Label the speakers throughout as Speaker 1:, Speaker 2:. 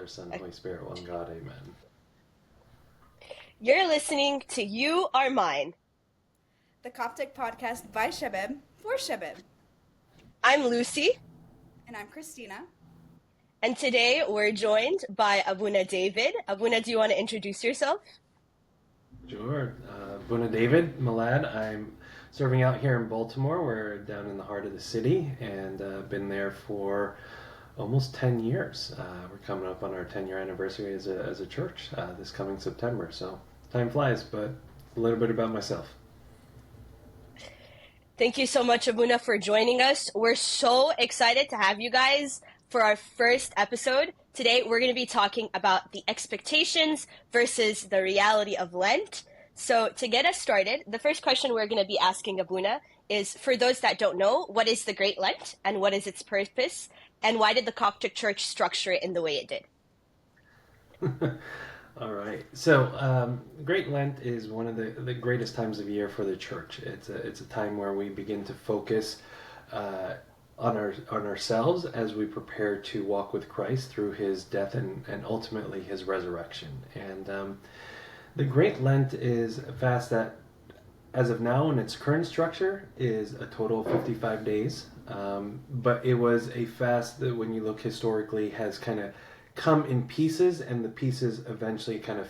Speaker 1: Son, Holy Spirit, one God, amen.
Speaker 2: You're listening to You Are Mine.
Speaker 3: The Coptic podcast by Shabeb for Shabeb.
Speaker 2: I'm Lucy.
Speaker 3: And I'm Christina.
Speaker 2: And today we're joined by Abouna David. Abouna, do you want to introduce yourself?
Speaker 1: Sure. Abouna David, Milad. I'm serving out here in Baltimore. We're down in the heart of the city and been there for almost 10 years. We're coming up on our 10-year anniversary as a church this coming September. So time flies, but a little bit about myself.
Speaker 2: Thank you so much, Abouna, for joining us. We're so excited to have you guys for our first episode. Today, we're going to be talking about the expectations versus the reality of Lent. So to get us started, the first question we're going to be asking Abouna is, for those that don't know, what is the Great Lent and what is its purpose? And why did the Coptic Church structure it in the way it did?
Speaker 1: All right. So, Great Lent is one of the greatest times of year for the church. It's a time where we begin to focus on ourselves as we prepare to walk with Christ through His death and ultimately His resurrection. And the Great Lent is a fast that, as of now, in its current structure, is a total of 55 days. But it was a fast that, when you look historically, has kind of come in pieces, and the pieces eventually kind of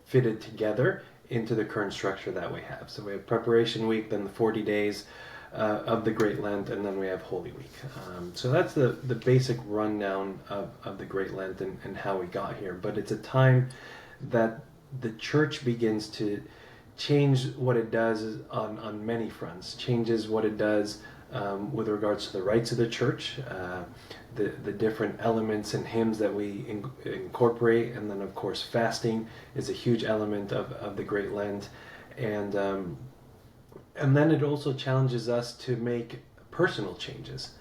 Speaker 1: fitted together into the current structure that we have. So we have Preparation Week, then the 40 days of the Great Lent, and then we have Holy Week. So that's the basic rundown of the Great Lent and how we got here. But it's a time that the church begins to change what it does on many fronts, changes what it does with regards to the rites of the church, the different elements and hymns that we incorporate, and then of course fasting is a huge element of the Great Lent, and then it also challenges us to make personal changes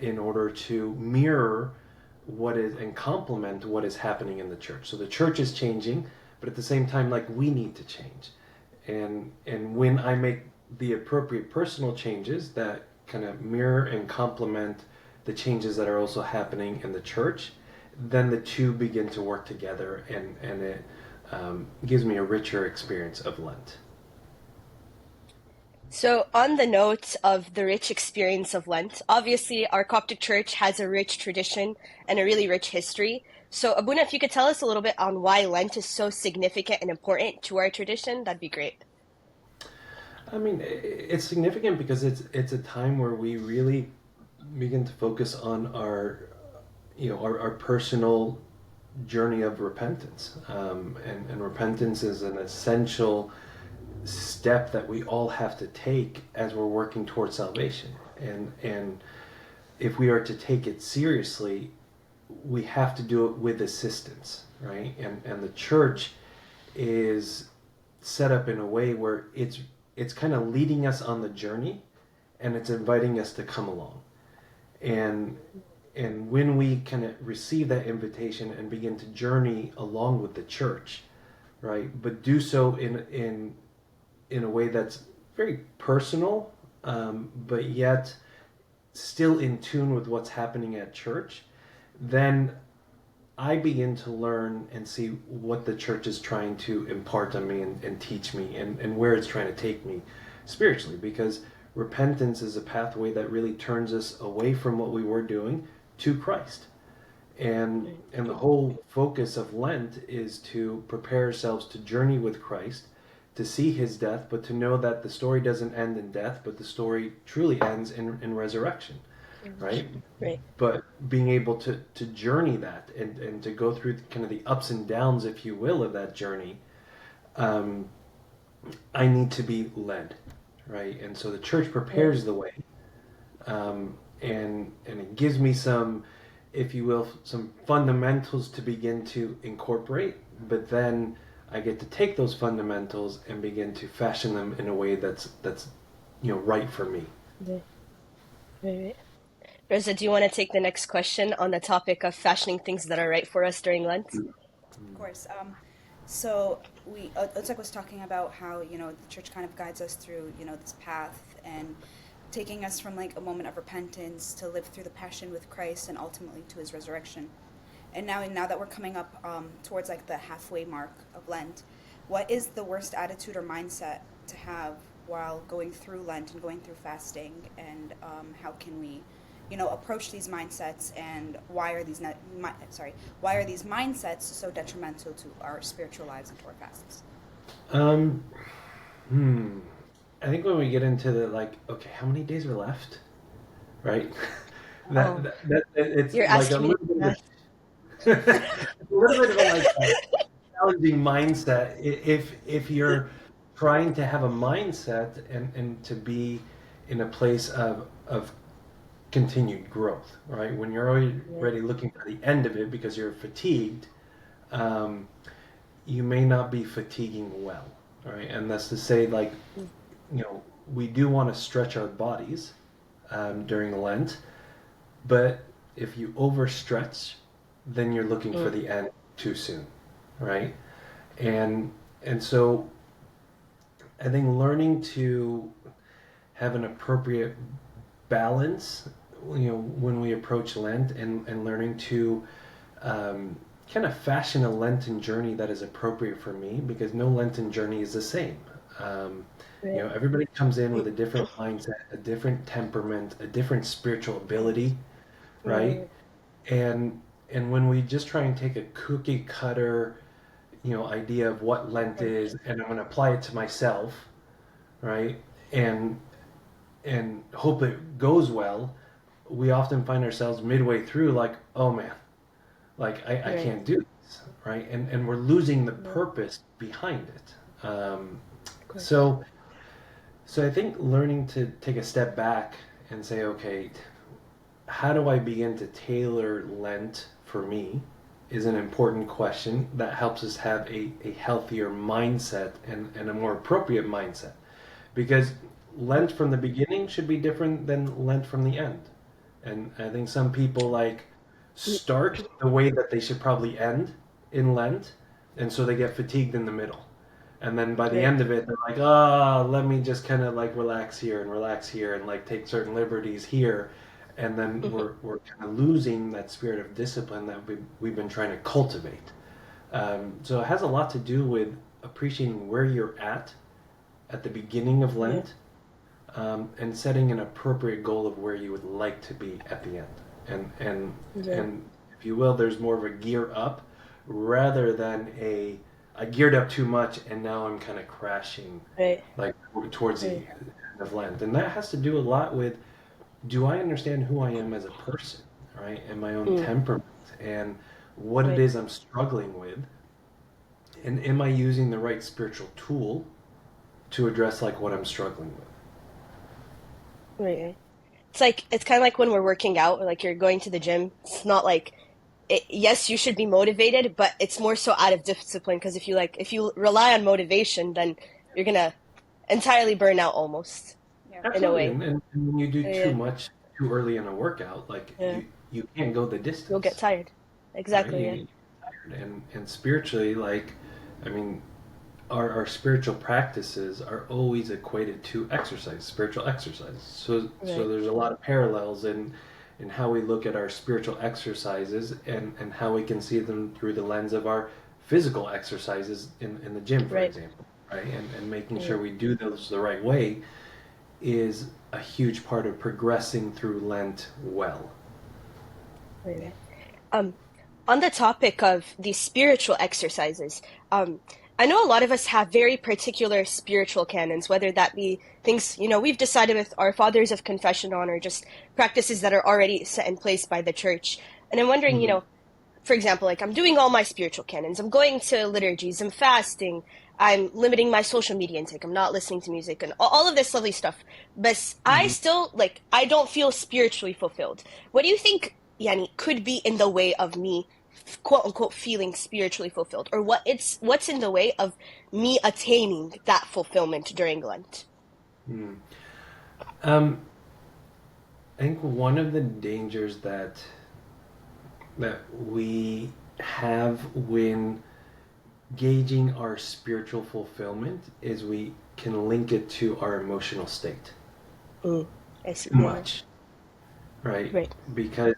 Speaker 1: in order to mirror what is and complement what is happening in the church. So the church is changing, but at the same time, like, we need to change, and when I make the appropriate personal changes that kind of mirror and complement the changes that are also happening in the church, then the two begin to work together, and it gives me a richer experience of Lent.
Speaker 2: So on the note of the rich experience of Lent, obviously our Coptic Church has a rich tradition and a really rich history. So Abouna, if you could tell us a little bit on why Lent is so significant and important to our tradition, that'd be great.
Speaker 1: I mean, it's significant because it's a time where we really begin to focus on our personal journey of repentance, and repentance is an essential step that we all have to take as we're working towards salvation, and if we are to take it seriously, we have to do it with assistance, right? And the church is set up in a way where it's kind of leading us on the journey, and it's inviting us to come along. And when we kind of receive that invitation and begin to journey along with the church, right, but do so in a way that's very personal, but yet still in tune with what's happening at church, then I begin to learn and see what the church is trying to impart on me and teach me, and where it's trying to take me spiritually, because repentance is a pathway that really turns us away from what we were doing to Christ. And the whole focus of Lent is to prepare ourselves to journey with Christ, to see His death, but to know that the story doesn't end in death, but the story truly ends in resurrection. Right? But being able to journey that and to go through kind of the ups and downs, if you will, of that journey, I need to be led, right? And so the church prepares the way, and it gives me some, if you will, some fundamentals to begin to incorporate, but then I get to take those fundamentals and begin to fashion them in a way that's right for me.
Speaker 2: Right. Rosa, do you want to take the next question on the topic of fashioning things that are right for us during Lent?
Speaker 3: Of course. So Otsek was talking about how, the church kind of guides us through, this path, and taking us from like a moment of repentance to live through the passion with Christ and ultimately to His resurrection. And now that we're coming up towards like the halfway mark of Lent, what is the worst attitude or mindset to have while going through Lent and going through fasting, and how can we, approach these mindsets, and why are these mindsets so detrimental to our spiritual lives and to our fasts?
Speaker 1: Um, I think when we get into the okay, how many days are left, right?
Speaker 2: Oh,
Speaker 1: It's
Speaker 2: you're
Speaker 1: like a
Speaker 2: asking me
Speaker 1: little bit of
Speaker 2: that.
Speaker 1: it's a little bit of a challenging mindset if you're trying to have a mindset and to be in a place of continued growth, right? When you're already looking for the end of it because you're fatigued, um, you may not be fatiguing well, right? And that's to say, we do want to stretch our bodies during Lent, but if you overstretch, then you're looking for the end too soon, right? And and so I think learning to have an appropriate balance, when we approach Lent, and learning to kind of fashion a Lenten journey that is appropriate for me, because no Lenten journey is the same.
Speaker 2: Right.
Speaker 1: Everybody comes in with a different mindset, a different temperament, a different spiritual ability, right?
Speaker 2: Right.
Speaker 1: And when we just try and take a cookie cutter, idea of what Lent is, and I'm going to apply it to myself, right? And hope it goes well, we often find ourselves midway through like, oh man, I
Speaker 2: Right.
Speaker 1: can't do this, right? And we're losing the
Speaker 2: Right.
Speaker 1: purpose behind it.
Speaker 2: Of course.
Speaker 1: So I think learning to take a step back and say, okay, how do I begin to tailor Lent for me is an important question that helps us have a healthier mindset and a more appropriate mindset. Because Lent from the beginning should be different than Lent from the end. And I think some people start the way that they should probably end in Lent, and so they get fatigued in the middle. And then by the
Speaker 2: Right.
Speaker 1: end of it, they're like, oh, let me just kind of relax here and relax here and take certain liberties here. And then
Speaker 2: Mhm.
Speaker 1: we're kind of losing that spirit of discipline that we've been trying to cultivate. So it has a lot to do with appreciating where you're at the beginning of
Speaker 2: Yeah.
Speaker 1: Lent, and setting an appropriate goal of where you would like to be at the end.
Speaker 2: Yeah.
Speaker 1: And if you will, there's more of a gear up rather than I geared up too much and now I'm kind of crashing
Speaker 2: Right.
Speaker 1: like towards the
Speaker 2: Right.
Speaker 1: end of Lent. And that has to do a lot with, do I understand who I am as a person, right? And my own
Speaker 2: Mm.
Speaker 1: temperament and what it
Speaker 2: Right.
Speaker 1: is I'm struggling with. And am I using the right spiritual tool to address what I'm struggling with?
Speaker 2: Right. It's kind of like when we're working out, or like you're going to the gym. It's not like yes, you should be motivated, but it's more so out of discipline, because if you rely on motivation, then you're gonna entirely burn out almost,
Speaker 3: Yeah.
Speaker 2: in a
Speaker 1: Absolutely,
Speaker 2: way.
Speaker 1: and when you do too
Speaker 2: Yeah.
Speaker 1: much too early in a workout,
Speaker 2: Yeah.
Speaker 1: you can't go the
Speaker 2: You'll get
Speaker 1: distance,
Speaker 2: tired.
Speaker 1: right?
Speaker 2: Exactly.
Speaker 1: You
Speaker 2: Yeah.
Speaker 1: get tired, and spiritually, I mean, our spiritual practices are always equated to exercise, spiritual exercise. So
Speaker 2: Right.
Speaker 1: there's a lot of parallels in how we look at our spiritual exercises and how we can see them through the lens of our physical exercises in the gym, for
Speaker 2: Right.
Speaker 1: example, right? And making
Speaker 2: Yeah.
Speaker 1: sure we do those the right way is a huge part of progressing through Lent well.
Speaker 2: Right. Right. Um, on the topic of these spiritual exercises, I know a lot of us have very particular spiritual canons, whether that be things, we've decided with our fathers of confession on, or just practices that are already set in place by the church. And I'm wondering,
Speaker 1: Mhm.
Speaker 2: for example, like I'm doing all my spiritual canons, I'm going to liturgies, I'm fasting, I'm limiting my social media intake, I'm not listening to music, and all of this lovely stuff. But I
Speaker 1: Mhm.
Speaker 2: still, I don't feel spiritually fulfilled. What do you think, Yani, could be in the way of me, quote unquote, feeling spiritually fulfilled? Or what's in the way of me attaining that fulfillment during Lent?
Speaker 1: Mhm. Um, I think one of the dangers that we have when gauging our spiritual fulfillment is we can link it to our emotional state
Speaker 2: Mm, I see.
Speaker 1: too
Speaker 2: Yeah, yeah.
Speaker 1: much, right?
Speaker 2: Right.
Speaker 1: Because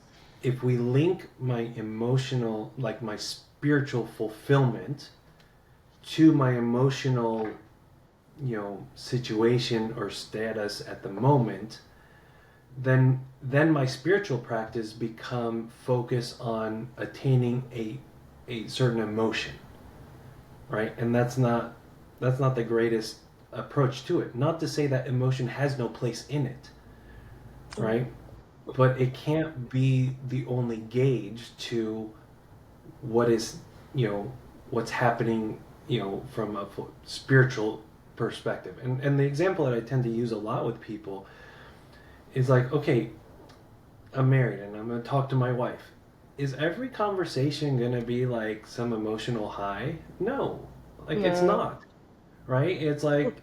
Speaker 1: if we link my emotional, like my spiritual fulfillment to my emotional, situation or status at the moment, then my spiritual practice become focused on attaining a certain emotion, right? And that's not the greatest approach to it. Not to say that emotion has no place in it, right? But it can't be the only gauge to what is, what's happening, from a spiritual perspective. And the example that I tend to use a lot with people is like, okay, I'm married and I'm going to talk to my wife. Is every conversation going to be like some emotional high? No. Like, it's not, right? It's like,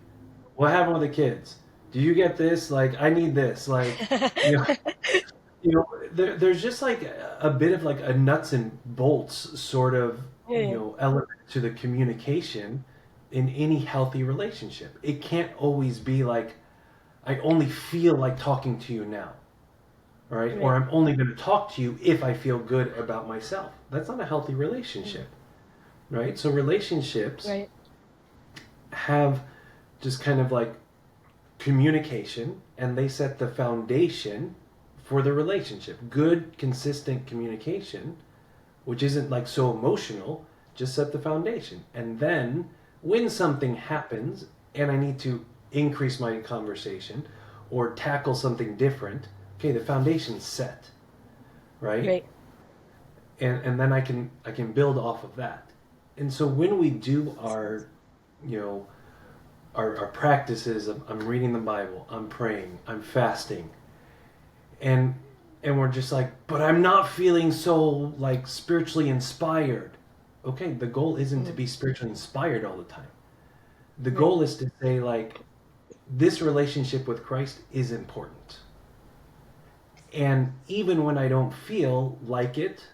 Speaker 1: what happened with the kids? Do you get this? Like, I need this. Like, you know, there's just like a bit of like a nuts and bolts sort of,
Speaker 2: Yeah.
Speaker 1: element to the communication in any healthy relationship. It can't always be like, I only feel like talking to you now, right? Or I'm only going to talk to you if I feel good about myself. That's not a healthy relationship, right? So relationships
Speaker 2: Right.
Speaker 1: have just kind of like communication, and they set the foundation for the relationship. Good, consistent communication, which isn't like so emotional, just set the foundation. And then when something happens and I need to increase my conversation or tackle something different, okay, the foundation's set, right?
Speaker 2: Right.
Speaker 1: And then I can build off of that. And so when we do our our practices of I'm reading the Bible, I'm praying, I'm fasting, and we're just like, but I'm not feeling so like spiritually inspired. Okay, the goal isn't to be spiritually inspired all the time. The goal is to say like, this relationship with Christ is important. And even when I don't feel like it,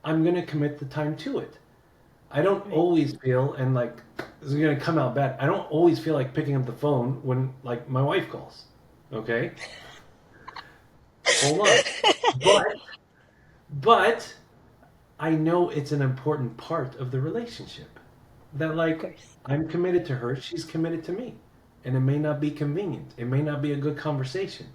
Speaker 1: I'm going to commit the time to it. I don't always feel, and like, this is going to come out bad, I don't always feel like picking up the phone when like my wife calls. Okay? Hold on. But I know it's an important part of the relationship. That
Speaker 2: Of
Speaker 1: like,
Speaker 2: course.
Speaker 1: I'm committed to her, she's committed to me. And it may not be convenient. It may not be a good conversation,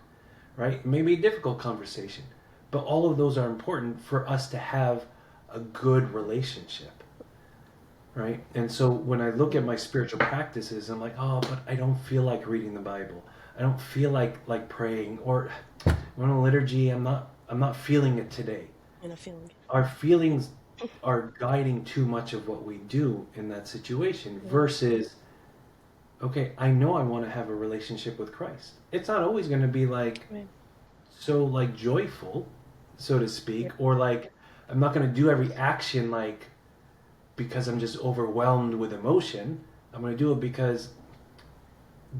Speaker 1: right? It may be a difficult conversation. But all of those are important for us to have a good relationship, right? And so when I look at my spiritual practices, I'm like, oh, but I don't feel like reading the Bible. I don't feel like praying, or when on liturgy, I'm not feeling it today.
Speaker 2: And a feeling.
Speaker 1: Our feelings are guiding too much of what we do in that situation versus, okay, I know I want to have a relationship with Christ. It's not always going to be like so like joyful, so to speak, or like I'm not going to do every action like because I'm just overwhelmed with emotion. I'm going to do it because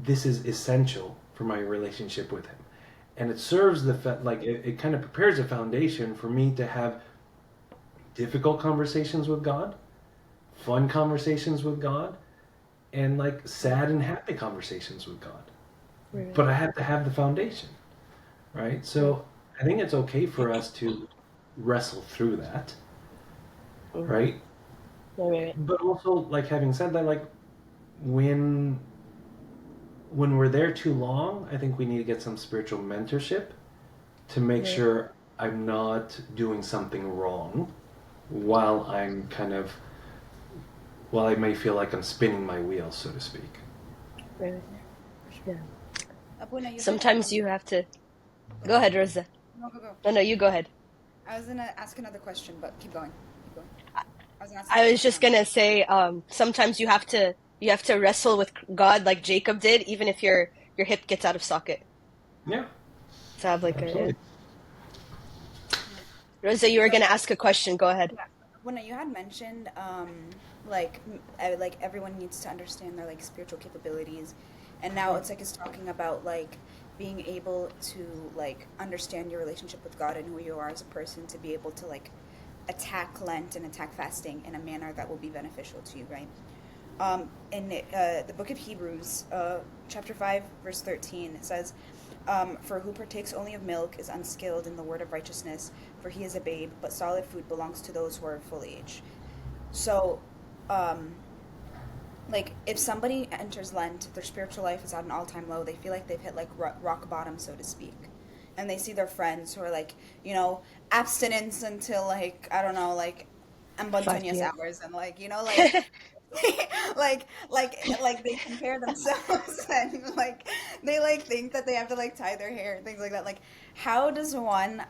Speaker 1: this is essential for my relationship with him. And it serves it kind of prepares a foundation for me to have difficult conversations with God, fun conversations with God, and like sad and happy conversations with God.
Speaker 2: Right.
Speaker 1: But I have to have the foundation, right? So I think it's okay for us to wrestle through that, right?
Speaker 2: Right.
Speaker 1: But also, like, having said that, like, when we're there too long, I think we need to get some spiritual mentorship to make sure I'm not doing something wrong while I may feel like I'm spinning my wheels, so to speak.
Speaker 2: Right. Yeah.
Speaker 3: Abouna, you
Speaker 2: Sometimes you have to. Go ahead, Rosa.
Speaker 3: Go.
Speaker 2: No, you go ahead.
Speaker 3: I was gonna ask another question, but keep going.
Speaker 2: I was just gonna say, sometimes you have to wrestle with God like Jacob did, even if your hip gets out of socket.
Speaker 1: Yeah,
Speaker 2: To have like
Speaker 1: absolutely.
Speaker 2: Rosa, you were gonna ask a question. Go ahead.
Speaker 3: When you had mentioned, like everyone needs to understand their like spiritual capabilities, and now it's talking about like being able to like understand your relationship with God and who you are as a person to be able to like attack Lent and attack fasting in a manner that will be beneficial to you, right? In the book of Hebrews, chapter 5, verse 13, it says, For who partakes only of milk is unskilled in the word of righteousness, for he is a babe, but solid food belongs to those who are full age. So, um, like, if somebody enters Lent, their spiritual life is at an all-time low. They feel like they've hit like rock bottom, so to speak, and they see their friends who are like, abstinence until like I don't know, like
Speaker 2: 5
Speaker 3: ambontonia
Speaker 2: p.m.
Speaker 3: hours, and like like like they compare themselves and like they like think that they have to like tie their hair and things like that. Like, how does one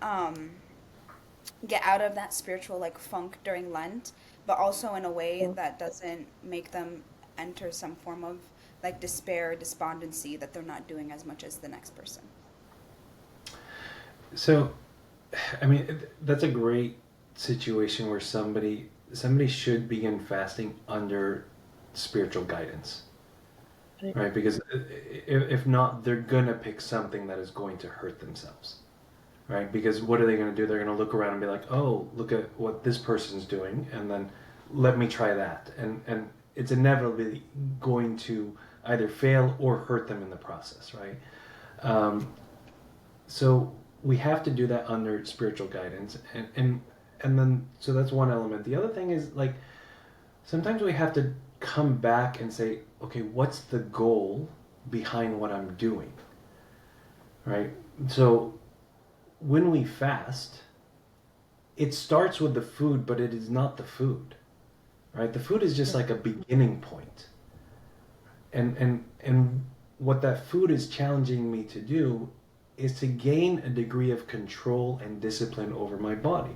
Speaker 3: get out of that spiritual like funk during Lent, but also in a way that doesn't make them enter some form of like despair, despondency that they're not doing as much as the next person?
Speaker 1: So, I mean, that's a great situation where somebody should begin fasting under spiritual guidance, right? Because if not, they're gonna pick something that is going to hurt themselves, right? Because what are they gonna do? They're gonna look around and be like, oh, look at what this person's doing, and then let me try that, and it's inevitably going to either fail or hurt them in the process, right? So we have to do that under spiritual guidance, and then so that's one element. The other thing is like sometimes we have to come back and say, okay, what's the goal behind what I'm doing, right? So when we fast, it starts with the food, but it is not the food, right? The food is just like a beginning point, and what that food is challenging me to do is to gain a degree of control and discipline over my body.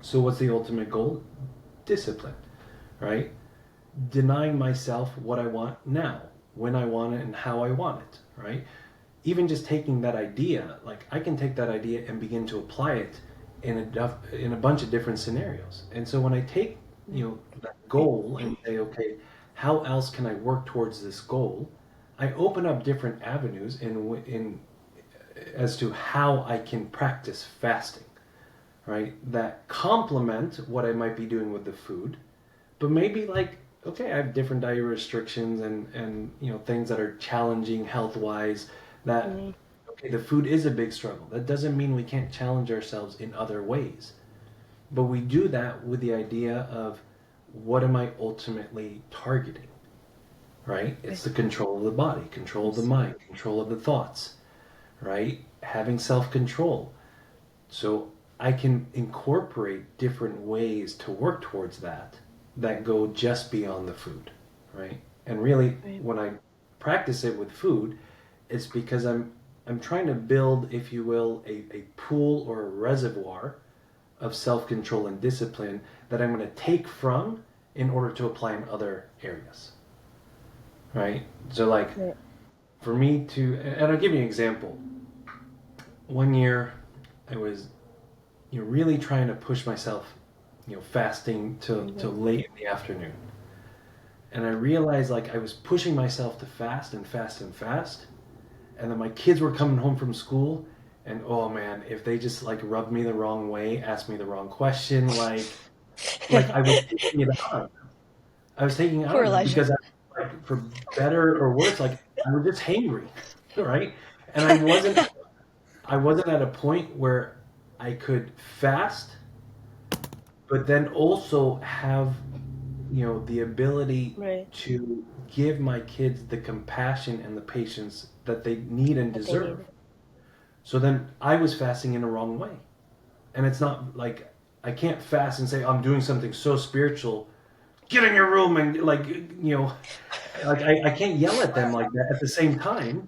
Speaker 1: So what's the ultimate goal? Discipline, right? Denying myself what I want now, when I want it, and how I want it, right? Even just taking that idea, like I can take that idea and begin to apply it in a bunch of different scenarios. And so when I take, that goal and say, okay, how else can I work towards this goal? I open up different avenues in as to how I can practice fasting, right? That complement what I might be doing with the food, but maybe like, okay, I have different diet restrictions and things that are challenging health wise. That okay, the food is a big struggle. That doesn't mean we can't challenge ourselves in other ways, but we do that with the idea of what am I ultimately targeting, right? It's the control of the body, control of the mind, control of the thoughts, right? Having self-control. So I can incorporate different ways to work towards that go just beyond the food, right? And really, when I practice it with food, it's because I'm trying to build, if you will, a pool or a reservoir of self-control and discipline that I'm going to take from in order to apply in other areas, right? So like for me to, and I'll give you an example. One year I was really trying to push myself fasting till late in the afternoon, and I realized like I was pushing myself to fast and fast and fast, and then my kids were coming home from school, and oh man, if they just like rubbed me the wrong way, asked me the wrong question, like I was taking it on. I was taking it
Speaker 2: Poor
Speaker 1: on
Speaker 2: Elijah.
Speaker 1: because like for better or worse, like I was just hangry, right? And I wasn't at a point where I could fast, but then also have, the ability
Speaker 2: Right.
Speaker 1: to give my kids the compassion and the patience that they need and
Speaker 2: That they
Speaker 1: deserve.
Speaker 2: need.
Speaker 1: So then I was fasting in the wrong way. And it's not like I can't fast and say I'm doing something so spiritual. Get in your room and like, like I can't yell at them like that at the same time,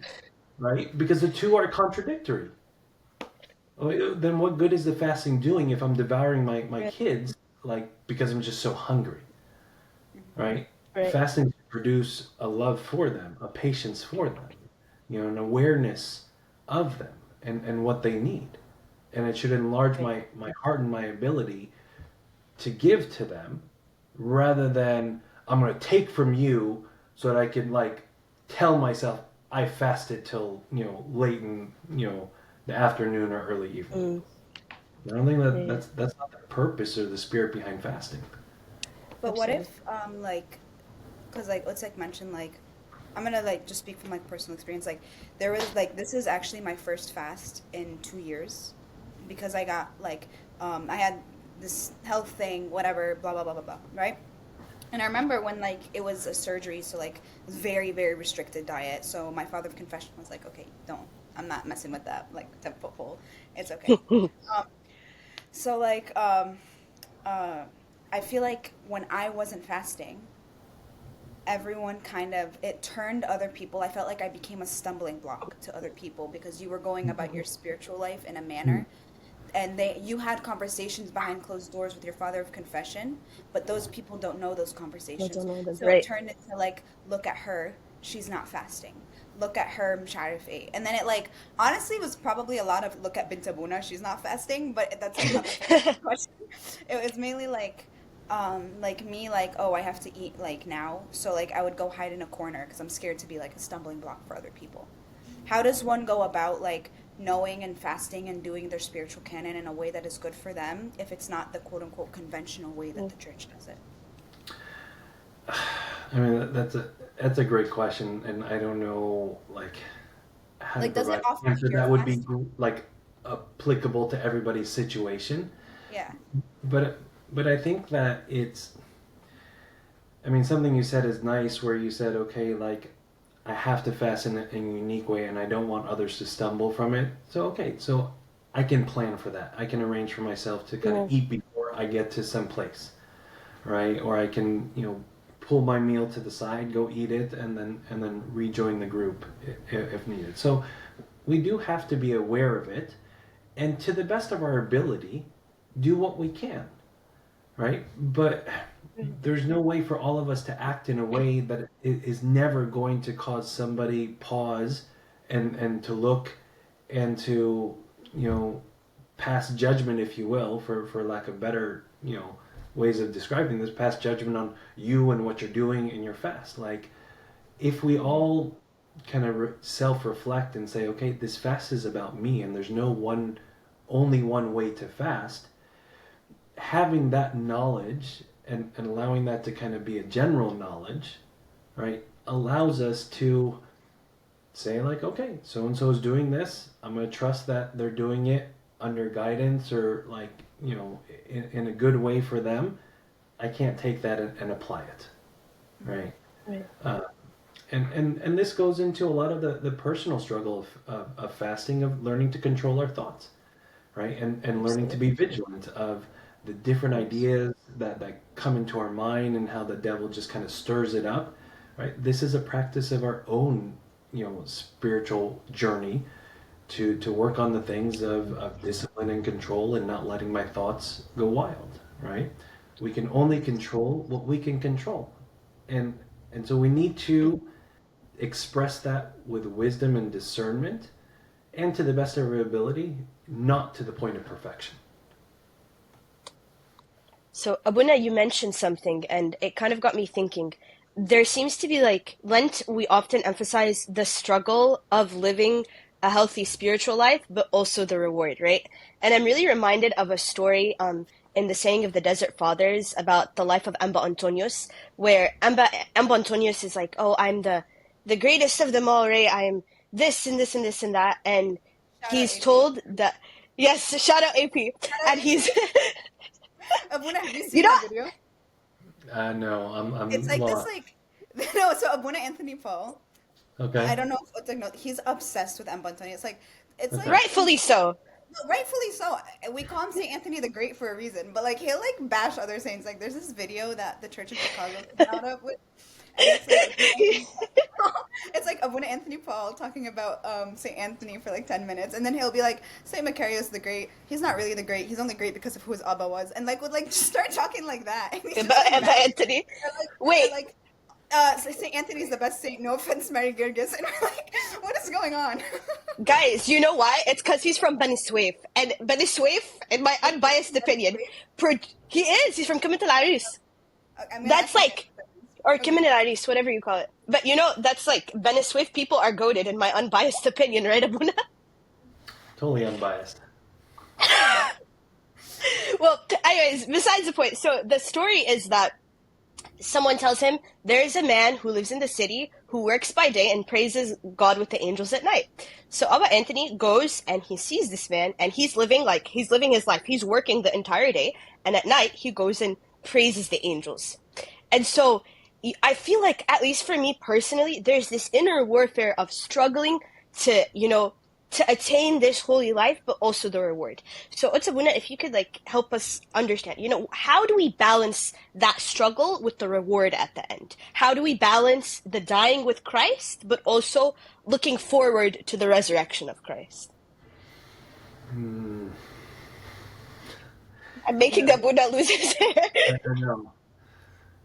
Speaker 1: right? Because the two are contradictory. Then what good is the fasting doing if I'm devouring my
Speaker 2: Right.
Speaker 1: kids like because I'm just so hungry, right?
Speaker 2: Right.
Speaker 1: Fasting to produce a love for them, a patience for them, an awareness of them and what they need. And it should enlarge
Speaker 2: Right.
Speaker 1: my heart and my ability to give to them rather than I'm going to take from you so that I can like tell myself I fasted till, late in, the afternoon or early evening. I don't think
Speaker 2: Right.
Speaker 1: that's not the purpose or the spirit behind fasting.
Speaker 3: But what
Speaker 2: Absolutely.
Speaker 3: if like, because like let's like mention like I'm gonna like just speak from like personal experience. Like there was like this is actually my first fast in 2 years because I got like I had this health thing, whatever, blah blah blah blah blah, right? And I remember when like it was a surgery, so like it was very very restricted diet. So my father of confession was like, okay, don't, I'm not messing with that like 10 foot pole. It's okay. Um, so like uh, I feel like when I wasn't fasting, everyone kind of it turned other people. I felt like I became a stumbling block to other people because you were going about your spiritual life in a manner, and they you had conversations behind closed doors with your father of confession, but those people don't know those
Speaker 2: I don't
Speaker 3: conversations.
Speaker 2: know them.
Speaker 3: So it
Speaker 2: Right.
Speaker 3: turned into like, look at her, she's not fasting. Look at her, Msharife. And then it like honestly was probably a lot of look at Bint Abouna, she's not fasting, but that's another question. It was mainly like me like, oh, I have to eat like now, so like I would go hide in a corner because I'm scared to be like a stumbling block for other people. How does one go about like knowing and fasting and doing their spiritual canon in a way that is good for them if it's not the quote unquote conventional way that the church does it?
Speaker 1: I mean, that's a great question, and I don't know like how to
Speaker 3: Like, does it
Speaker 1: provide
Speaker 3: offer
Speaker 1: an answer
Speaker 3: pure
Speaker 1: that would be
Speaker 3: fast?
Speaker 1: like applicable to everybody's situation.
Speaker 3: Yeah.
Speaker 1: But but I think that it's. I mean, something you said is nice, where you said, okay, like I have to fast in a unique way, and I don't want others to stumble from it. So okay, so I can plan for that. I can arrange for myself to kind
Speaker 2: Yeah.
Speaker 1: of eat before I get to some place, right? Or I can, pull my meal to the side, go eat it, and then rejoin the group if needed. So we do have to be aware of it, and to the best of our ability, do what we can, right? But there's no way for all of us to act in a way that it is never going to cause somebody pause and to look and to, you know, pass judgment, if you will, for lack of better, ways of describing this, pass judgment on you and what you're doing in your fast. Like, if we all kind of self-reflect and say, okay, this fast is about me, and there's only one way to fast, having that knowledge and allowing that to kind of be a general knowledge, right, allows us to say, like, okay, so and so is doing this. I'm going to trust that they're doing it under guidance, or like, in a good way for them. I can't take that and apply it, right?
Speaker 2: Right.
Speaker 1: Uh, and this goes into a lot of the personal struggle of fasting, of learning to control our thoughts, right? And learning to
Speaker 2: Absolutely.
Speaker 1: be vigilant of the different ideas that come into our mind, and how the devil just kind of stirs it up, right? This is a practice of our own, spiritual journey to work on the things of discipline and control, and not letting my thoughts go wild, right? We can only control what we can control. And so we need to express that with wisdom and discernment, and to the best of our ability, not to the point of perfection.
Speaker 2: So, Abuna, you mentioned something, and it kind of got me thinking. There seems to be like Lent, we often emphasize the struggle of living a healthy spiritual life, but also the reward, right? And I'm really reminded of a story in the saying of the Desert Fathers about the life of Amba Antonius, where Amba Antonius is like, oh, I'm the greatest of them all, right? I'm this and this and this and that. And
Speaker 3: Shout out
Speaker 2: he's
Speaker 3: AP.
Speaker 2: told that, yes, shout out AP.
Speaker 3: Shout
Speaker 2: And
Speaker 3: out AP.
Speaker 2: he's,
Speaker 3: Abuna, have you
Speaker 2: you
Speaker 3: seen
Speaker 2: know,
Speaker 3: the video?
Speaker 1: No,
Speaker 3: It's
Speaker 1: I'm
Speaker 3: like this,
Speaker 1: lost.
Speaker 3: like no. So Abuna Anthony Paul. I
Speaker 1: Okay.
Speaker 3: don't know if like, no, he's obsessed with M. Antonio. It's
Speaker 1: Okay.
Speaker 3: like
Speaker 2: rightfully so.
Speaker 3: no, rightfully so. We call him Saint Anthony the Great for a reason, but like he'll like bash other saints. Like there's this video that the Church of Chicago came out of with, and it's like Abuna Anthony Paul. It's like Abuna Anthony Paul talking about Saint Anthony for like 10 minutes, and then he'll be like Saint Macarius the Great. He's not really the great. He's only great because of who his Abba was, and like would like just start talking like that, and he's just
Speaker 2: About
Speaker 3: like
Speaker 2: Emma
Speaker 3: mad.
Speaker 2: Anthony.
Speaker 3: Or
Speaker 2: Wait,
Speaker 3: like Saint Anthony's the best saint. No offense, Mary Girgis. And we're like, what is going on?
Speaker 2: guys, you know why? It's because he's from Beni Suef. And Beni Suef, in my unbiased opinion, he is. He's from Camitalaris.
Speaker 3: I mean, I
Speaker 2: That's
Speaker 3: think
Speaker 2: like, or Camitalaris, whatever you call it. But that's like, Beni Suef people are goated, in my unbiased opinion, right, Abuna?
Speaker 1: Totally unbiased.
Speaker 2: Well, anyways, besides the point. So the story is that someone tells him, there's a man who lives in the city who works by day and praises God with the angels at night. So Abba Anthony goes and he sees this man, and he's living his life. He's working the entire day, and at night he goes and praises the angels. And so I feel like, at least for me personally, there's this inner warfare of struggling to, to attain this holy life, but also the reward. So Otsabuna, if you could help us understand, how do we balance that struggle with the reward at the end? How do we balance the dying with Christ, but also looking forward to the resurrection of Christ? I'm making Abouna lose his hair.
Speaker 1: I don't know.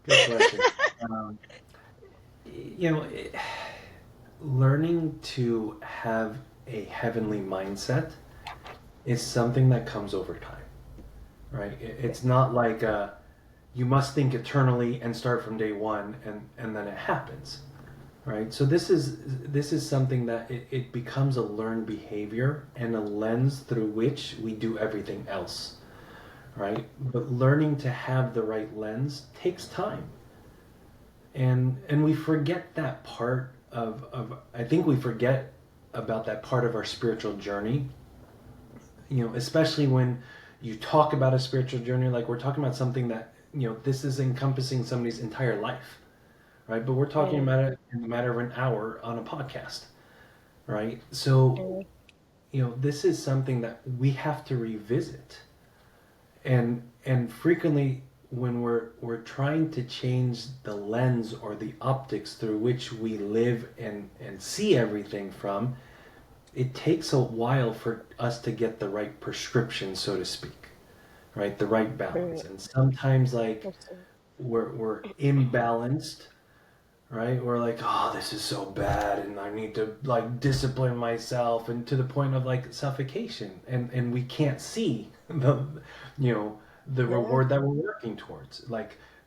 Speaker 1: Good question. Learning to have a heavenly mindset is something that comes over time, right? It's not like you must think eternally and start from day one and then it happens, right? So this is something that it becomes a learned behavior and a lens through which we do everything else, right? But learning to have the right lens takes time. And we forget that part of I think we forget about that part of our spiritual journey, especially when you talk about a spiritual journey, like we're talking about something that, this is encompassing somebody's entire life, right? But we're talking about it in a matter of an hour on a podcast, right? So, this is something that we have to revisit. And frequently when we're trying to change the lens or the optics through which we live and see everything from, it takes a while for us to get the right prescription, so to speak, right? The right balance. And sometimes we're imbalanced, right? We're like, oh, this is so bad and I need to discipline myself, and to the point of suffocation, and we can't see the reward that we're working towards.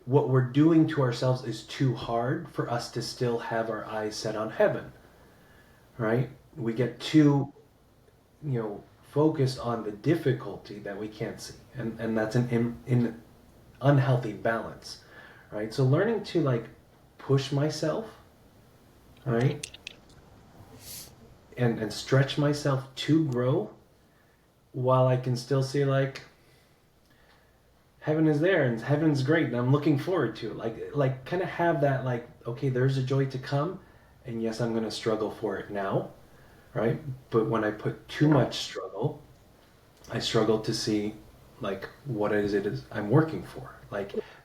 Speaker 1: What we're doing to ourselves is too hard for us to still have our eyes set on heaven, right? We get too focused on the difficulty that we can't see, and that's an unhealthy balance, right? So learning to push myself, right, and stretch myself to grow, while I can still see heaven is there and heaven's great and I'm looking forward to it. Kind of have that okay, there's a joy to come, and yes, I'm going to struggle for it now, right? But when I put too much struggle, I struggle to see what it is I'm working for.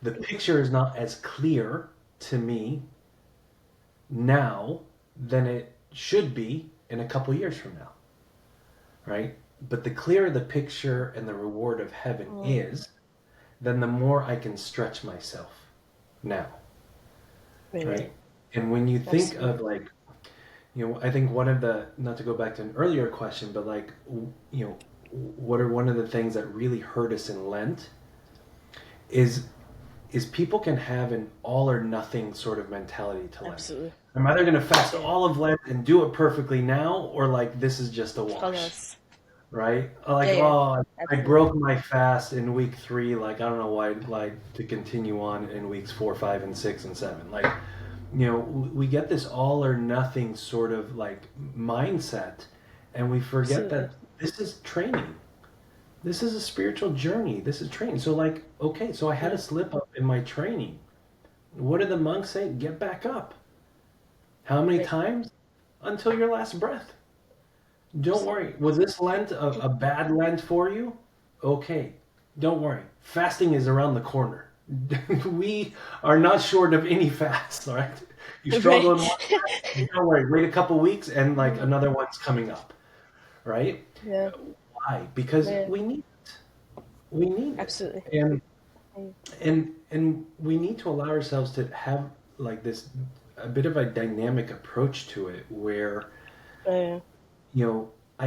Speaker 1: The picture is not as clear to me now than it should be in a couple years from now, right? But the clearer the picture and the reward of heaven is, then the more I can stretch myself now, right? And when you think of I think one of the, not to go back to an earlier question, but what are one of the things that really hurt us in Lent is people can have an all or nothing sort of mentality to Lent.
Speaker 2: Absolutely.
Speaker 1: I'm either going to fast all of Lent and do it perfectly now, or this is just a wash. Right? I broke my fast in week 3. I don't know why I'd like to continue on in weeks 4, 5, and 6, and 7. We get this all or nothing sort of mindset, and we forget that this is training. This is a spiritual journey. This is training. So okay, so I had a slip up in my training. What did the monks say? Get back up. How many times? Until your last breath. Don't worry. Was this Lent a bad Lent for you? Okay. Don't worry. Fasting is around the corner. We are not short of any fast, right? You struggle in one fast, don't worry. Wait a couple weeks and another one's coming up, right?
Speaker 2: Yeah.
Speaker 1: Why? Because we need it. We need it.
Speaker 2: Absolutely.
Speaker 1: And we need to allow ourselves to have this a bit of a dynamic approach to it, where I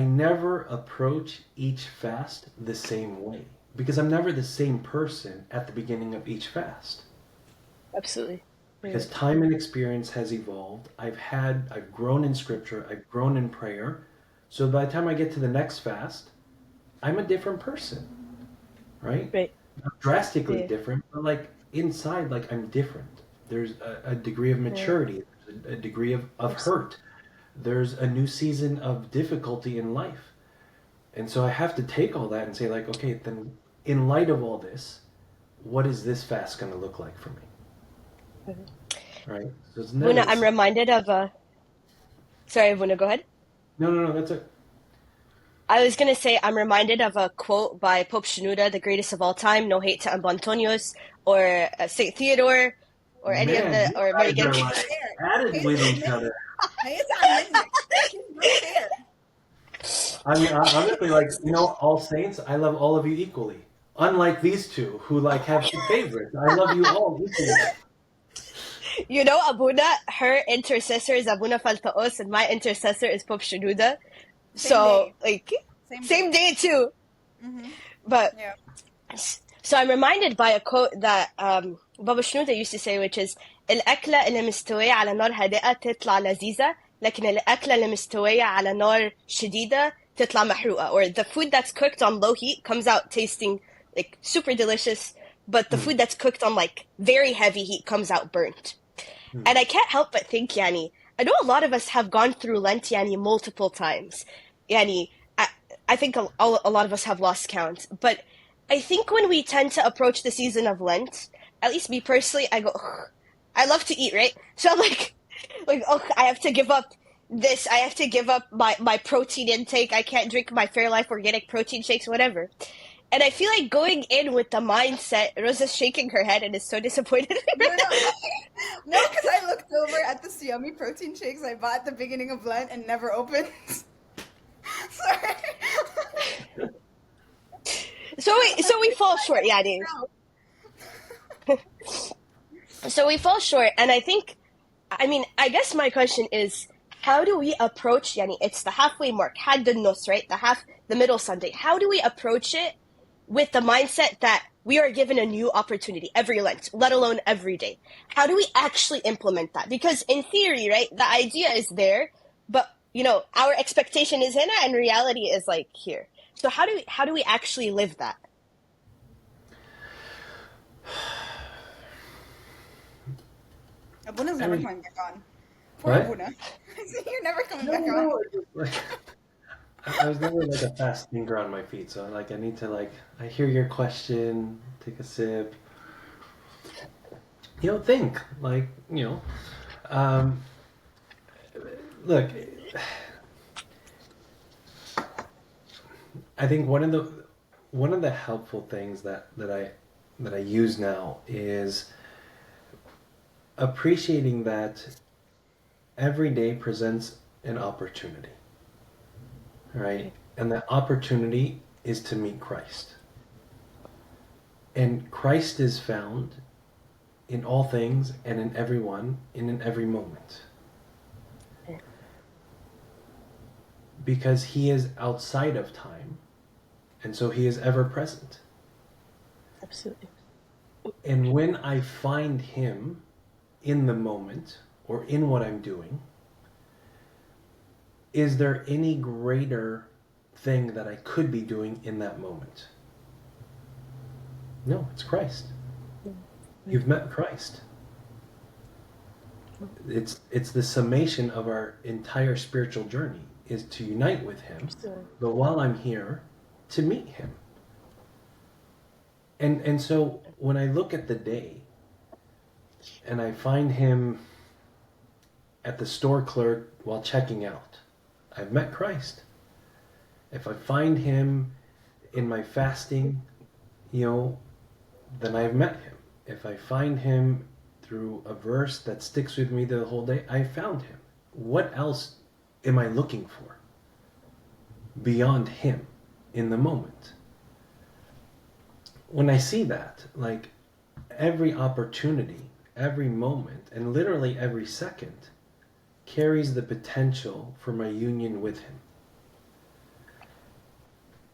Speaker 1: never approach each fast the same way, because I'm never the same person at the beginning of each fast.
Speaker 2: Absolutely.
Speaker 1: Because time and experience has evolved. I've grown in scripture, I've grown in prayer. So by the time I get to the next fast, I'm a different person, right?
Speaker 2: Right.
Speaker 1: Not drastically different, but inside, I'm different. There's a degree of maturity. There's a degree of hurt. There's a new season of difficulty in life. And so I have to take all that and say, like, okay, then in light of all this, what is this fast going to look like for me? Right? So it's
Speaker 2: Abouna,
Speaker 1: never.
Speaker 2: I'm reminded of a. Sorry, Abouna, go ahead.
Speaker 1: No, that's it.
Speaker 2: I was gonna say I'm reminded of a quote by Pope Shenouda, the greatest of all time. No hate to Ambantonius or Saint Theodore or any of
Speaker 1: Man,
Speaker 2: the
Speaker 1: you
Speaker 2: or Mary
Speaker 1: guys are
Speaker 2: Genki.
Speaker 1: like at it with each other. I mean, honestly, like, All Saints, I love all of you equally. Unlike these two, who like have favorites. I love you all equally.
Speaker 2: Abouna, her intercessor is Abouna Faltaos, and my intercessor is Pope Shenouda.
Speaker 3: Same
Speaker 2: So,
Speaker 3: day.
Speaker 2: same day too.
Speaker 3: Mm-hmm.
Speaker 2: But
Speaker 3: Yeah.
Speaker 2: so I'm reminded by a quote that Baba Shenouda used to say, which is الأكلة اللي مستوية على نار هادئة تطلع لذيذة، لكن الأكلة اللي مستوية على نار شديدة تطلع محروقة. Or the food that's cooked on low heat comes out tasting like super delicious, but the food that's cooked on like very heavy heat comes out burnt. And I can't help but think, I know a lot of us have gone through Lent, multiple times. I think a lot of us have lost count. But I think when we tend to approach the season of Lent, at least me personally, I go, ugh. I love to eat, right? So I'm like, I have to give up this. I have to give up my protein intake. I can't drink my Fairlife organic protein shakes, whatever. And I feel like going in with the mindset, Rosa's shaking her head and is so disappointed.
Speaker 3: No, because I looked over at the yummy protein shakes I bought at the beginning of Lent and never opened. Sorry.
Speaker 2: So we fall short, Yani. So we fall short, and I guess my question is, how do we approach, it's the halfway mark, Had the Nus, right? The middle Sunday. How do we approach it with the mindset that we are given a new opportunity every Lent, let alone every day? How do we actually implement that? Because in theory, right, the idea is there, but our expectation is hina and reality is like here. So how do we actually live that?
Speaker 3: Abuna's never coming back on. Poor
Speaker 1: What?
Speaker 3: Abouna. You're never coming back on.
Speaker 1: I was never like a fast thinker on my feet, so like I need to I hear your question, take a sip, think look, I think one of the helpful things that I use now is appreciating that every day presents an opportunity. Right? And the opportunity is to meet Christ. And Christ is found in all things and in everyone and in every moment. Because he is outside of time, and so he is ever present.
Speaker 2: Absolutely.
Speaker 1: And when I find him in the moment or in what I'm doing, is there any greater thing that I could be doing in that moment? No, it's Christ. You've met Christ. It's the summation of our entire spiritual journey is to unite with him, but while I'm here, to meet him. And so when I look at the day and I find him at the store clerk while checking out, I've met Christ. If I find him in my fasting, then I've met him. If I find him through a verse that sticks with me the whole day, I found him. What else am I looking for beyond him in the moment? When I see that, like every opportunity, every moment, and literally every second carries the potential for my union with him.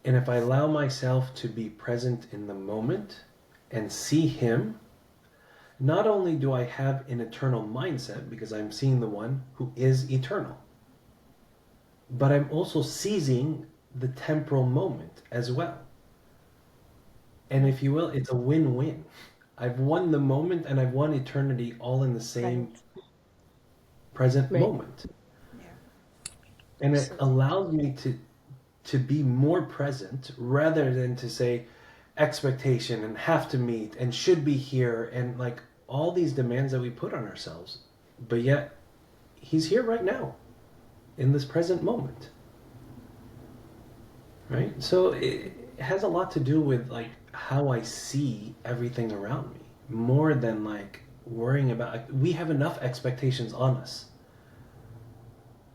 Speaker 1: And if I allow myself to be present in the moment and see him, not only do I have an eternal mindset because I'm seeing the one who is eternal, but I'm also seizing the temporal moment as well. And if you will, it's a win-win. I've won the moment and I've won eternity all in the same
Speaker 2: Right.
Speaker 1: present
Speaker 2: Right.
Speaker 1: moment.
Speaker 3: Yeah.
Speaker 1: And it
Speaker 2: Absolutely.
Speaker 1: allows me to be more present rather than to say expectation and have to meet and should be here and like all these demands that we put on ourselves. But yet he's here right now in this present moment. Right? So it has a lot to do with like how I see everything around me more than like worrying about we have enough expectations on us.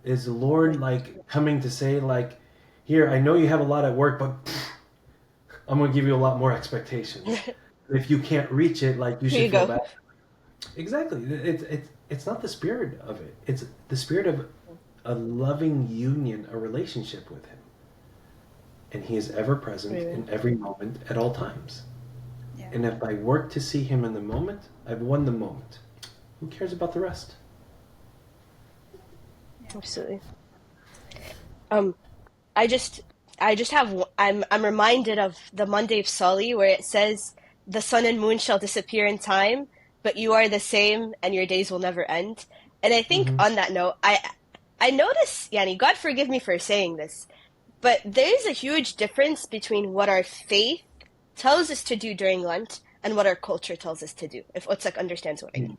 Speaker 1: Is the Lord
Speaker 2: Right.
Speaker 1: like coming to say like here I know you have a lot at work but I'm going to give you a lot more expectations. If you can't reach it like you
Speaker 2: Here
Speaker 1: should
Speaker 2: you
Speaker 1: feel
Speaker 2: go.
Speaker 1: bad. Exactly. It's not the spirit of it. It's the spirit of a loving union, a relationship with him. And he is ever present
Speaker 2: Right.
Speaker 1: in every moment at all times.
Speaker 3: Yeah.
Speaker 1: And if I work to see him in the moment, I've won the moment. Who cares about the rest?
Speaker 2: Absolutely. Um, I just I'm reminded of the Monday of Soli where it says the sun and moon shall disappear in time, but you are the same and your days will never end. And I think
Speaker 1: Mm-hmm.
Speaker 2: on that note, I notice, Yani, God forgive me for saying this, but there is a huge difference between what our faith tells us to do during Lent and what our culture tells us to do, if Otsak understands what I mean.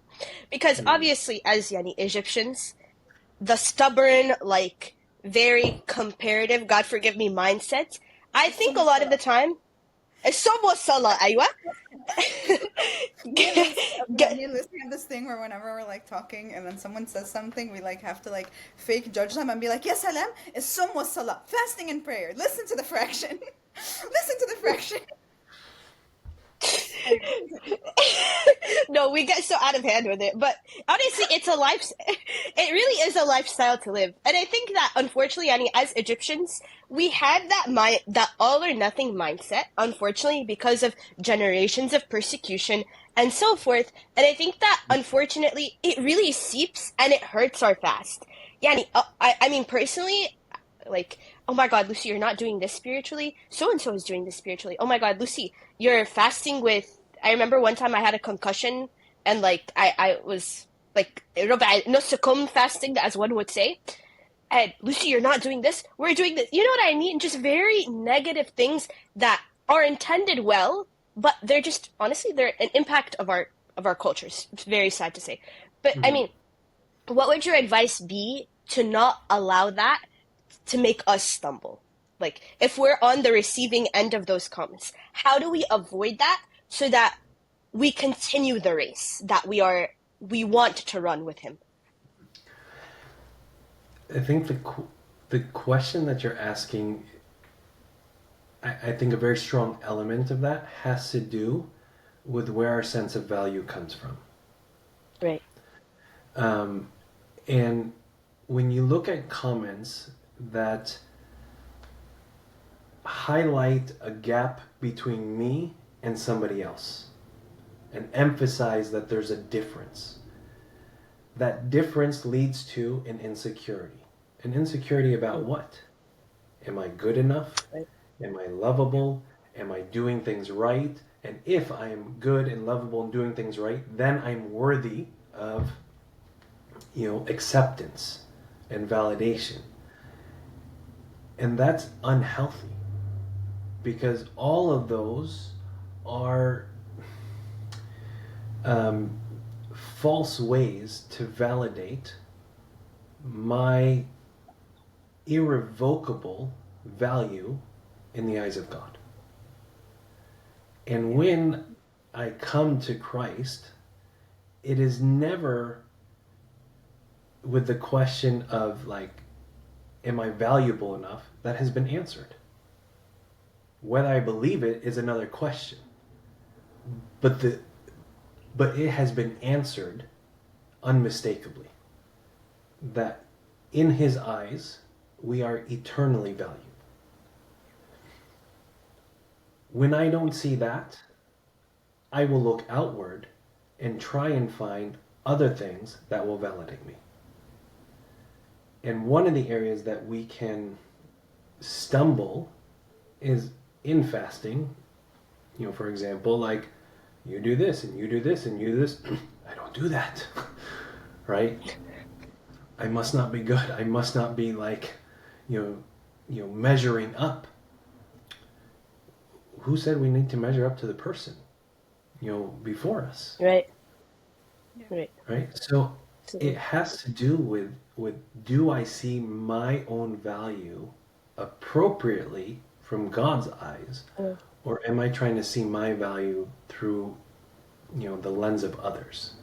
Speaker 2: Because
Speaker 1: Mm-hmm.
Speaker 2: obviously, as Yani Egyptians, the stubborn, like very comparative, God forgive me, mindset. I think a lot of the time, الصوم والصلاة أيوة.
Speaker 3: Me and Lucy,
Speaker 2: Get-
Speaker 3: me and Lucy have this thing where whenever we're like talking and then someone says something, we like have to like fake judge them and be like, "Yes, salam is sum was salah, fasting and prayer. Listen to the fraction. Listen to the fraction." Anyway, continue.
Speaker 2: no, we get so out of hand with it. But honestly, it's a life. It really is a lifestyle to live, and I think that unfortunately, Yani, as Egyptians, we had that all or nothing mindset. Unfortunately, because of generations of persecution and so forth, and I think that unfortunately, it really seeps and it hurts our fast. Yani, I mean, personally, like, oh my God, Lucy, you're not doing this spiritually. So and so is doing this spiritually. Oh my God, Lucy, you're fasting with. I remember one time I had a concussion and like I was like نص fasting, as one would say. And Lucy, you're not doing this. We're doing this. You know what I mean? Just very negative things that are intended well, but they're just honestly they're an impact of our cultures. It's very sad to say, but I
Speaker 1: Mm-hmm.
Speaker 2: mean, what would your advice be to not allow that to make us stumble? Like, if we're on the receiving end of those comments, how do we avoid that so that we continue the race that we want to run with him?
Speaker 1: I think the question that you're asking, I think a very strong element of that has to do with where our sense of value comes from.
Speaker 2: Right.
Speaker 1: Um, and when you look at comments that highlight a gap between me and somebody else and emphasize that there's a difference, that difference leads to an insecurity. An insecurity about what? Am I good enough?
Speaker 2: Right.
Speaker 1: Am I lovable? Am I doing things right? And if I am good and lovable and doing things right, then I'm worthy of, acceptance and validation. And that's unhealthy because all of those are um, false ways to validate my irrevocable value in the eyes of God. And when I come to Christ, it is never with the question of like, am I valuable enough? That has been answered. Whether I believe it is another question. But it has been answered unmistakably. That in his eyes we are eternally valued. When I don't see that, I will look outward and try and find other things that will validate me. And one of the areas that we can stumble is in fasting. For example, like you do this and you do this and you do this. I don't do that, right? I must not be good. I must not be like, measuring up. Who said we need to measure up to the person, before us?
Speaker 2: Right.
Speaker 3: Yeah.
Speaker 2: Right.
Speaker 1: Right? So
Speaker 2: Absolutely.
Speaker 1: it has to do with do I see my own value appropriately from God's eyes,
Speaker 2: Mm.
Speaker 1: or am I trying to see my value through, the lens of others?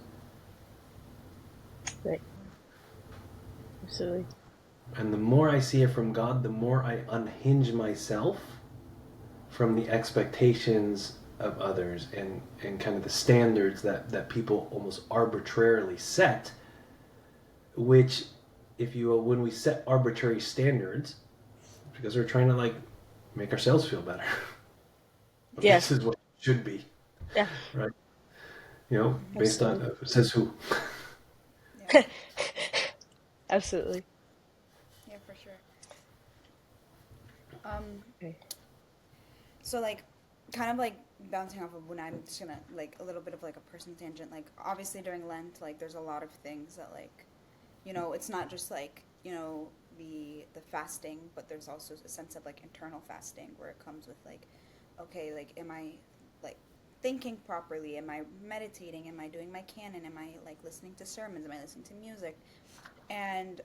Speaker 2: Right. Absolutely.
Speaker 1: And the more I see it from God, the more I unhinge myself from the expectations of others and kind of the standards that people almost arbitrarily set, which when we set arbitrary standards, because we're trying to like make ourselves feel better.
Speaker 2: Yeah.
Speaker 1: This is what it should be.
Speaker 2: Yeah.
Speaker 1: Right? Based on, says who?
Speaker 3: Yeah.
Speaker 2: Absolutely.
Speaker 3: Yeah, for sure.
Speaker 2: Okay.
Speaker 3: So like, kind of like bouncing off of Abouna, I'm just gonna like a little bit of like a personal tangent. Like, obviously during Lent, like there's a lot of things that like, it's not just like the fasting, but there's also a sense of like internal fasting where it comes with like, okay, like am I like thinking properly? Am I meditating? Am I doing my canon? Am I like listening to sermons? Am I listening to music? And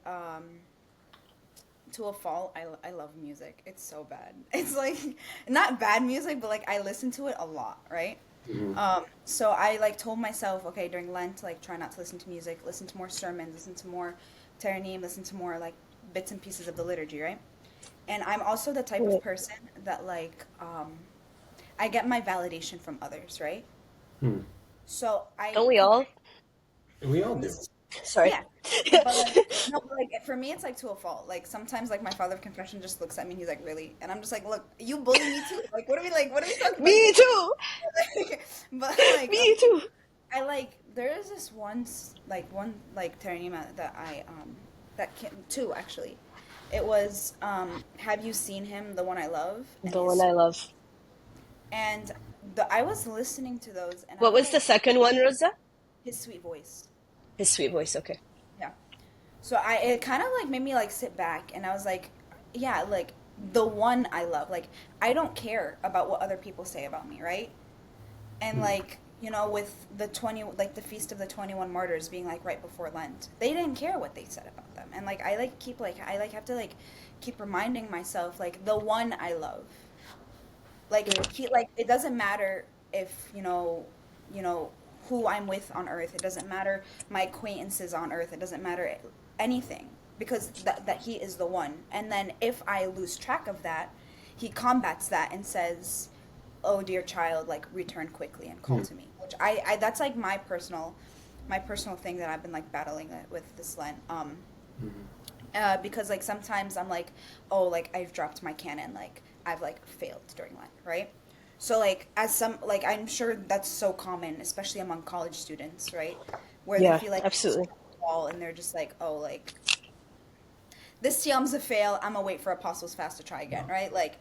Speaker 3: to a fault, I love music. It's so bad. It's like not bad music, but like I listen to it a lot, right?
Speaker 1: Mm-hmm.
Speaker 3: So I like told myself, okay, during Lent, like try not to listen to music, listen to more sermons, listen to more tailor, listen to more like bits and pieces of the liturgy, right? And I'm also the type of person that like I get my validation from others, right?
Speaker 1: Hmm.
Speaker 3: So I
Speaker 2: Don't we all?
Speaker 1: We all do.
Speaker 2: Sorry.
Speaker 3: Yeah. But like no, but like for me it's like to a fault. Like sometimes like my father of confession just looks at me and he's like, really? And I'm just like, look, you bully me too. Like what are we talking about?
Speaker 2: Me too.
Speaker 3: But like
Speaker 2: Me too.
Speaker 3: I like there is this one Teranima that I that came two actually. It was Have You Seen Him, the one I love? And
Speaker 2: The one I love.
Speaker 3: And I was listening to those and
Speaker 2: What was the second one, Rosa?
Speaker 3: his sweet voice.
Speaker 2: His sweet voice. Okay.
Speaker 3: Yeah. So it kind of like made me like sit back and I was like, yeah, like the one I love. Like I don't care about what other people say about me, right? And like, with the the Feast of the 21 Martyrs being like right before Lent, they didn't care what they said about them. And like I have to like keep reminding myself like the one I love. Like it doesn't matter if, who I'm with on earth. It doesn't matter my acquaintances on earth. It doesn't matter anything because that he is the one. And then if I lose track of that, he combats that and says, "Oh dear child, like return quickly and call to me." Which I that's like my personal thing that I've been like battling with this Lent. Because like sometimes I'm like, oh, like I've dropped my canon, like I've like failed during Lent, right? So like I'm sure that's so common, especially among college students, right? Where
Speaker 2: Yeah,
Speaker 3: they feel like
Speaker 2: absolutely.
Speaker 3: wall and they're just like, oh, like this TM's a fail. I'm gonna wait for Apostles' Fast to try again, right? Like,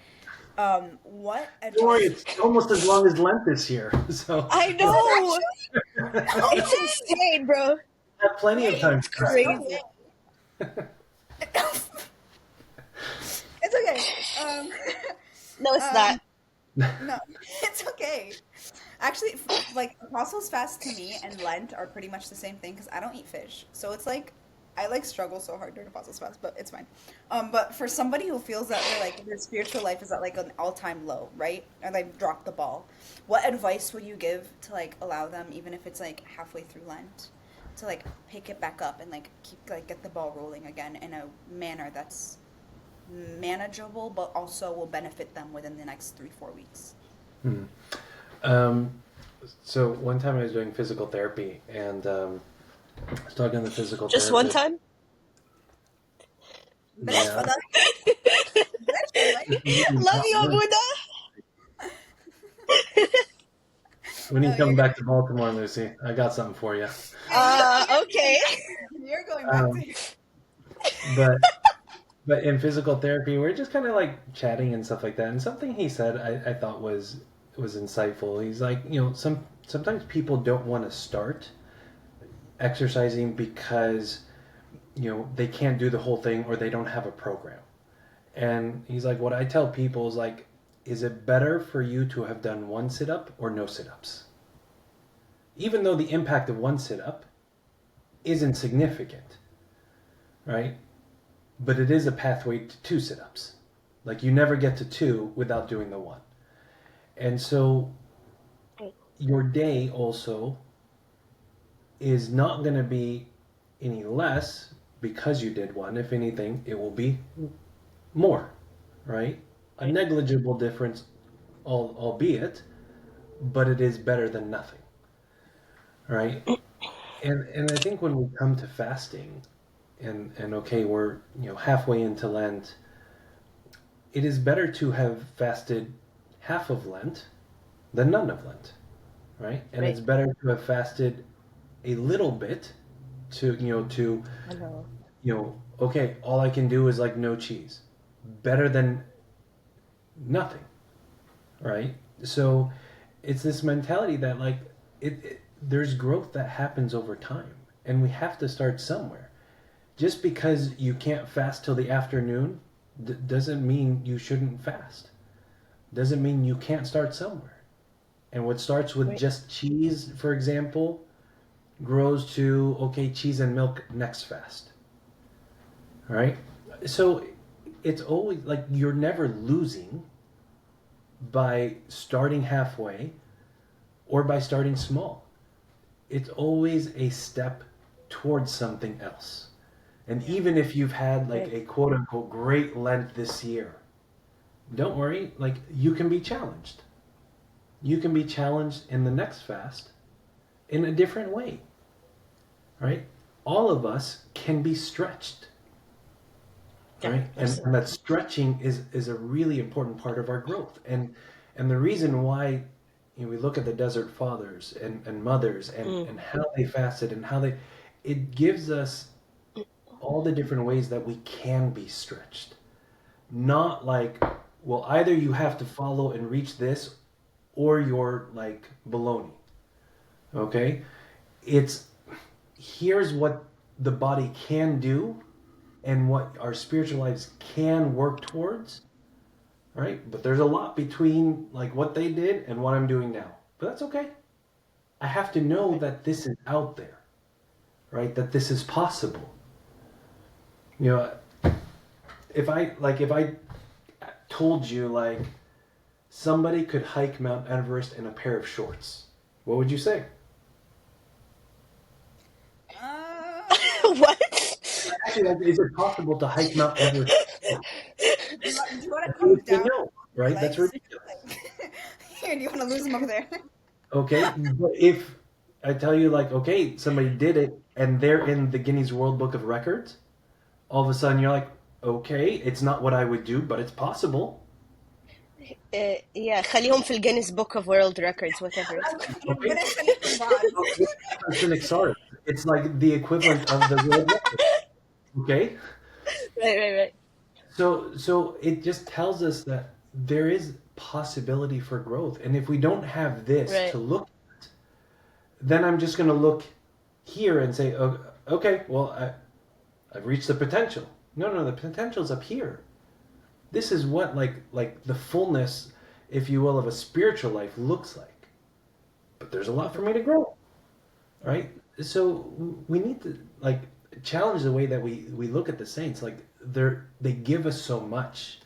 Speaker 3: what advice?
Speaker 1: Don't worry, it's almost as long as Lent this year. So
Speaker 2: I know. It's insane, bro.
Speaker 1: I have plenty of time.
Speaker 2: It's crazy.
Speaker 3: It's okay.
Speaker 2: No, it's not.
Speaker 3: No, it's okay. Actually, like Apostles' Fast to me and Lent are pretty much the same thing because I don't eat fish. So it's like I like struggle so hard during Apostles' Fast, but it's fine. But for somebody who feels that their spiritual life is at like an all-time low, right? Or they've dropped the ball, what advice would you give to like allow them, even if it's like halfway through Lent, to like pick it back up and like get the ball rolling again in a manner that's manageable, but also will benefit them within the next 3-4 weeks?
Speaker 1: So one time I was doing physical therapy, and I was talking to the physical
Speaker 2: Just
Speaker 1: therapist.
Speaker 2: one time?
Speaker 1: Yeah.
Speaker 2: Love you, Abouna.
Speaker 1: When you come back to Baltimore, Lucy, I got something for you.
Speaker 2: Okay.
Speaker 3: You're going back to
Speaker 1: But in physical therapy, we're just kind of like chatting and stuff like that. And something he said I thought was was insightful. He's like, sometimes people don't want to start exercising because they can't do the whole thing or they don't have a program. And he's like, what I tell people is like, is it better for you to have done one sit-up or no sit-ups? Even though the impact of one sit-up isn't significant, right? But it is a pathway to two sit-ups. Like you never get to two without doing the one. And so your day also is not going to be any less because you did one. If anything, it will be more, right? A negligible difference, albeit, but it is better than nothing, right? And I think when we come to fasting, and okay, we're halfway into Lent, it is better to have fasted half of Lent than none of Lent, right? And
Speaker 2: Right.
Speaker 1: it's better to have fasted a little bit to
Speaker 2: I know.
Speaker 1: okay, all I can do is like no cheese, better than nothing, right? So it's this mentality that like there's growth that happens over time, and we have to start somewhere. Just because you can't fast till the afternoon doesn't mean you shouldn't fast. Doesn't mean you can't start somewhere. And what starts with
Speaker 2: Right.
Speaker 1: just cheese, for example, grows to okay, cheese and milk next fast. All right? So it's always like you're never losing by starting halfway or by starting small. It's always a step towards something else. And even if you've had like
Speaker 2: Right.
Speaker 1: a quote unquote great Lent this year, don't worry, like you can be challenged. You can be challenged in the next fast in a different way, right? All of us can be stretched,
Speaker 2: Yeah,
Speaker 1: right? And
Speaker 2: absolutely.
Speaker 1: that stretching is a really important part of our growth. And the reason why we look at the desert fathers and mothers
Speaker 2: Mm.
Speaker 1: and how they fasted and how they it gives us all the different ways that we can be stretched. Not like, well, either you have to follow and reach this or you're like baloney. Okay? It's here's what the body can do and what our spiritual lives can work towards, right? But there's a lot between like what they did and what I'm doing now. But that's okay. I have to know that this is out there, right? That this is possible. You know, if I told you like somebody could hike Mount Everest in a pair of shorts, what would you say?
Speaker 3: Uh,
Speaker 2: What?
Speaker 1: Actually, like, is it possible to hike Mount Everest?
Speaker 3: do you want to
Speaker 1: You
Speaker 3: come
Speaker 1: would say
Speaker 3: down
Speaker 1: no,
Speaker 3: on your
Speaker 1: right? That's
Speaker 3: legs?
Speaker 1: ridiculous.
Speaker 3: Like, here, do you want to lose them over there?
Speaker 1: Okay, but if I tell you like, okay, somebody did it and they're in the Guinness World Book of Records, all of a sudden you're like, okay, it's not what I would do, but it's possible.
Speaker 2: Yeah, خليهم في الجينيس بوك اوف وورلد ريكوردز whatever it's called.
Speaker 1: Okay,
Speaker 3: ربنا يخليكم بعض.
Speaker 1: so it's an exarch. It's like the equivalent of the world record. Okay,
Speaker 2: Right, right, right.
Speaker 1: so it just tells us that there is possibility for growth, and if we don't have this
Speaker 2: Right.
Speaker 1: to look at, then I'm just going to look here and say, oh, okay, well, I've reached the potential. No, no, the potential's up here. This is what like the fullness, if you will, of a spiritual life looks like. But there's a lot for me to grow, right? So we need to like challenge the way that we look at the saints. Like they give us so much,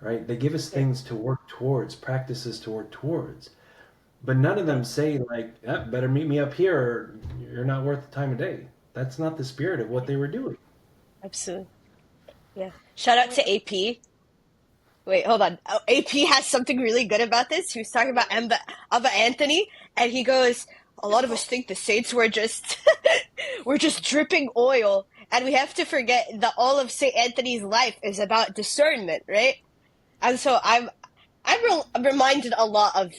Speaker 1: right? They give us
Speaker 2: Right.
Speaker 1: things to work towards, practices to work towards. But none of them
Speaker 2: Right.
Speaker 1: say like, better meet me up here or you're not worth the time of day. That's not the spirit of what they were doing.
Speaker 2: Absolutely. Yeah. Shout out to AP. Wait, hold on. Oh, AP has something really good about this. He was talking about Abba Anthony, and he goes, "A lot of us think the saints were just we're just dripping oil, and we have to forget that all of Saint Anthony's life is about discernment, right?" And so I'm reminded a lot of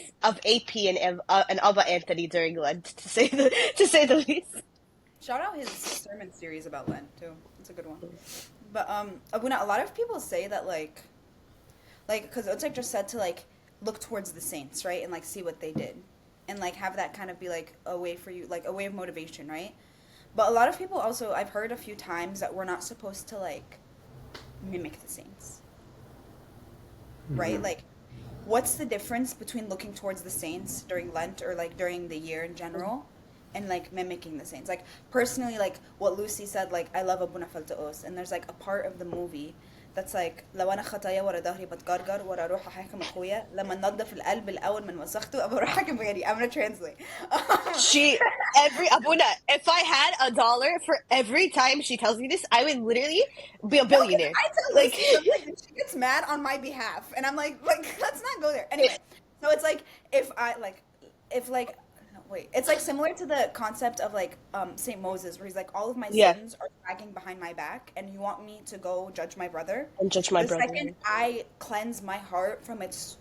Speaker 2: AP and Abba Anthony during Lent, to say the least.
Speaker 3: Shout out his sermon series about Lent too. It's a good one. But Abuna, a lot of people say that like because it's like just said to like look towards the saints, right? And like see what they did. And like have that kind of be like a way for you, like a way of motivation, right? But a lot of people also, I've heard a few times that we're not supposed to like mimic the saints, right?
Speaker 1: Mm-hmm.
Speaker 3: Like, what's the difference between looking towards the saints during Lent or like during the year in general and like mimicking the saints? Like, personally, like what Lucy said, like, I love Abouna Faltaos, and there's like a part of the movie that's like لو انا خطايا ورا ظهري بتجرجر ورا اروح احاكم اخويا لما ننضف القلب الاول من وسخته ابقى اروح احاكم غيري. I'm gonna translate.
Speaker 2: She Abuna, if I had $1 for every time she tells me this, I would literally be a billionaire.
Speaker 3: I tell
Speaker 2: Like,
Speaker 3: Lucy something and she gets mad on my behalf, and I'm like let's not go there. Anyway, so it's like if like no, wait, it's like similar to the concept of like Saint Moses, where he's like, all of my
Speaker 2: yeah,
Speaker 3: sins are dragging behind my back, and you want me to go judge my brother.
Speaker 2: and judge my
Speaker 3: The
Speaker 2: brother.
Speaker 3: second I cleanse my heart from its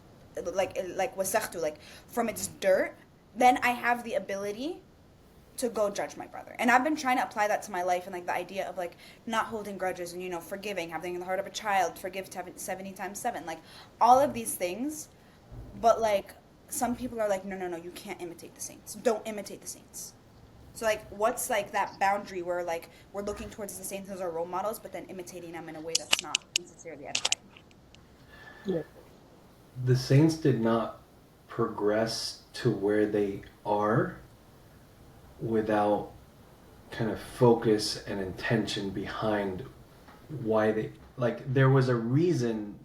Speaker 3: like wasachtu, like from its dirt, then I have the ability to go judge my brother. And I've been trying to apply that to my life, and like the idea of like not holding grudges, and forgiving, having the heart of a child, forgive 70 times 7, like all of these things. But like some people are like, no, you can't imitate the saints, don't imitate the saints. So like what's like that boundary where like we're looking towards the saints as our role models, but then imitating them in a way that's not necessarily edifying?
Speaker 2: Yeah.
Speaker 1: The saints did not progress to where they are without kind of focus and intention behind why they, like, there was a reason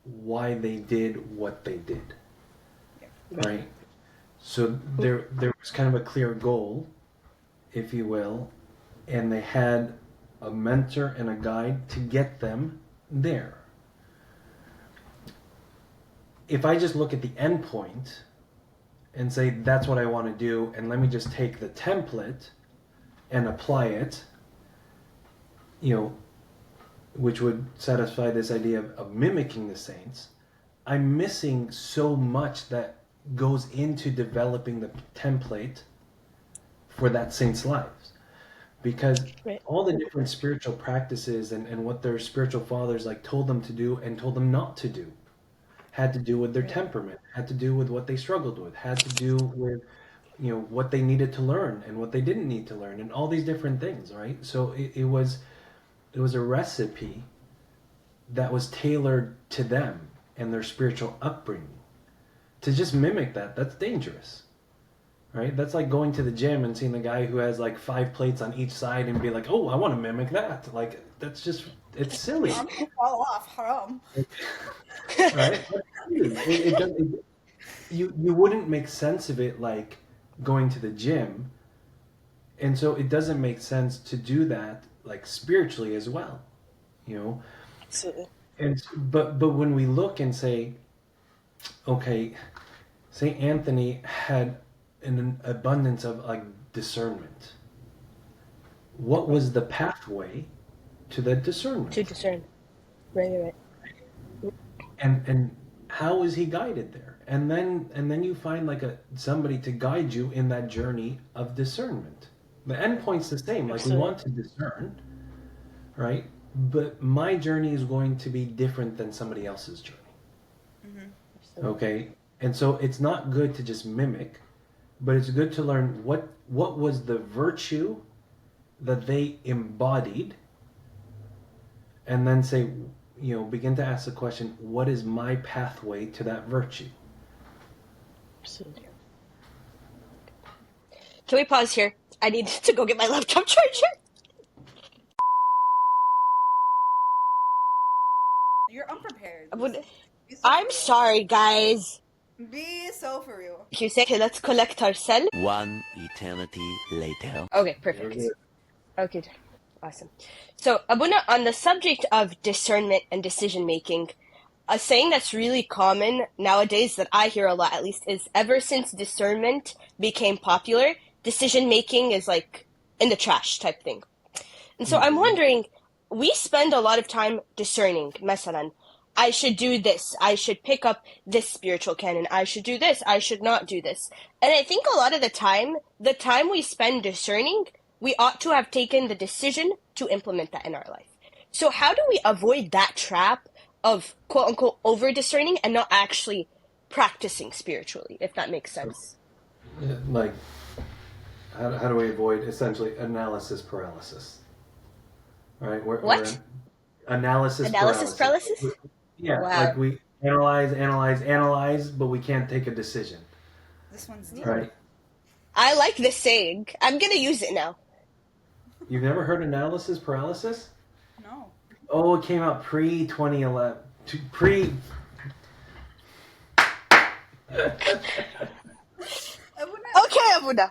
Speaker 1: why they did what they did, right? So there was kind of a clear goal, if you will, and they had a mentor and a guide to get them there. If I just look at the end point and say that's what I want to do, and let me just take the template and apply it, which would satisfy this idea of mimicking the saints, I'm missing so much that goes into developing the template for that saint's lives. Because
Speaker 2: Right.
Speaker 1: all the different spiritual practices and what their spiritual fathers like told them to do and told them not to do had to do with their temperament, had to do with what they struggled with, had to do with what they needed to learn and what they didn't need to learn, and all these different things, right? So it was a recipe that was tailored to them and their spiritual upbringing. To just mimic that's dangerous, right? That's like going to the gym and seeing the guy who has like 5 plates on each side and be like, oh, I want to mimic that. Like, that's just, it's silly.
Speaker 3: I'm gonna fall off, haram.
Speaker 1: Right? You wouldn't make sense of it like going to the gym, and so it doesn't make sense to do that like spiritually as well,
Speaker 2: Absolutely.
Speaker 1: and but when we look and say, okay, Saint Anthony had an abundance of like discernment. What was the pathway to that discernment?
Speaker 2: To discern. Right.
Speaker 1: And how is he guided there? And then you find like somebody to guide you in that journey of discernment. The end point's the same. Like, we want to discern, right? But my journey is going to be different than somebody else's journey.
Speaker 3: Mm-hmm.
Speaker 1: Okay? And so it's not good to just mimic, but it's good to learn what was the virtue that they embodied, and then say, begin to ask the question, what is my pathway to that virtue?
Speaker 2: Absolutely. Can we pause here? I need to go get my laptop charger.
Speaker 3: You're unprepared.
Speaker 2: I'm sorry, guys.
Speaker 3: Be so for real.
Speaker 2: You say, okay, let's collect ourselves.
Speaker 4: One eternity later.
Speaker 2: Okay, perfect. Okay, awesome. So, Abouna, on the subject of discernment and decision making, a saying that's really common nowadays that I hear a lot, at least, is ever since discernment became popular, decision making is like in the trash type thing. And so I'm wondering, we spend a lot of time discerning. Masalan, I should do this. I should pick up this spiritual canon. I should do this. I should not do this. And I think a lot of the time we spend discerning, we ought to have taken the decision to implement that in our life. So how do we avoid that trap of quote unquote over discerning and not actually practicing spiritually, if that makes sense.
Speaker 1: Yeah, like, how do we avoid essentially analysis paralysis? Right?
Speaker 2: What?
Speaker 1: Analysis
Speaker 2: Analysis paralysis?
Speaker 1: Yeah,
Speaker 2: Wow.
Speaker 1: like we analyze, but we can't take a decision.
Speaker 3: This one's deep.
Speaker 1: Right?
Speaker 2: I like this saying. I'm going to use it now.
Speaker 1: You've never heard analysis paralysis?
Speaker 3: No.
Speaker 1: Oh, it came out pre 2011. Pre.
Speaker 2: Okay, Abouna.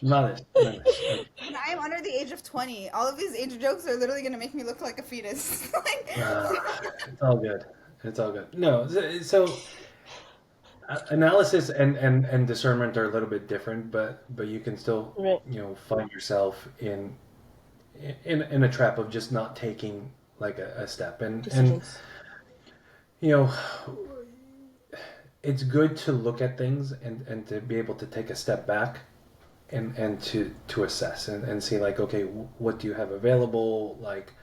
Speaker 1: Not it.
Speaker 3: When I am under the age of 20, all of these age jokes are literally going to make me look like a fetus.
Speaker 1: It's all good. It's all good. No, so analysis and discernment are a little bit different, but you can still
Speaker 2: Right.
Speaker 1: find yourself in a trap of just not taking like a step and
Speaker 2: Decisions.
Speaker 1: it's good to look at things and to be able to take a step back and to assess and see like, okay, what do you have available, like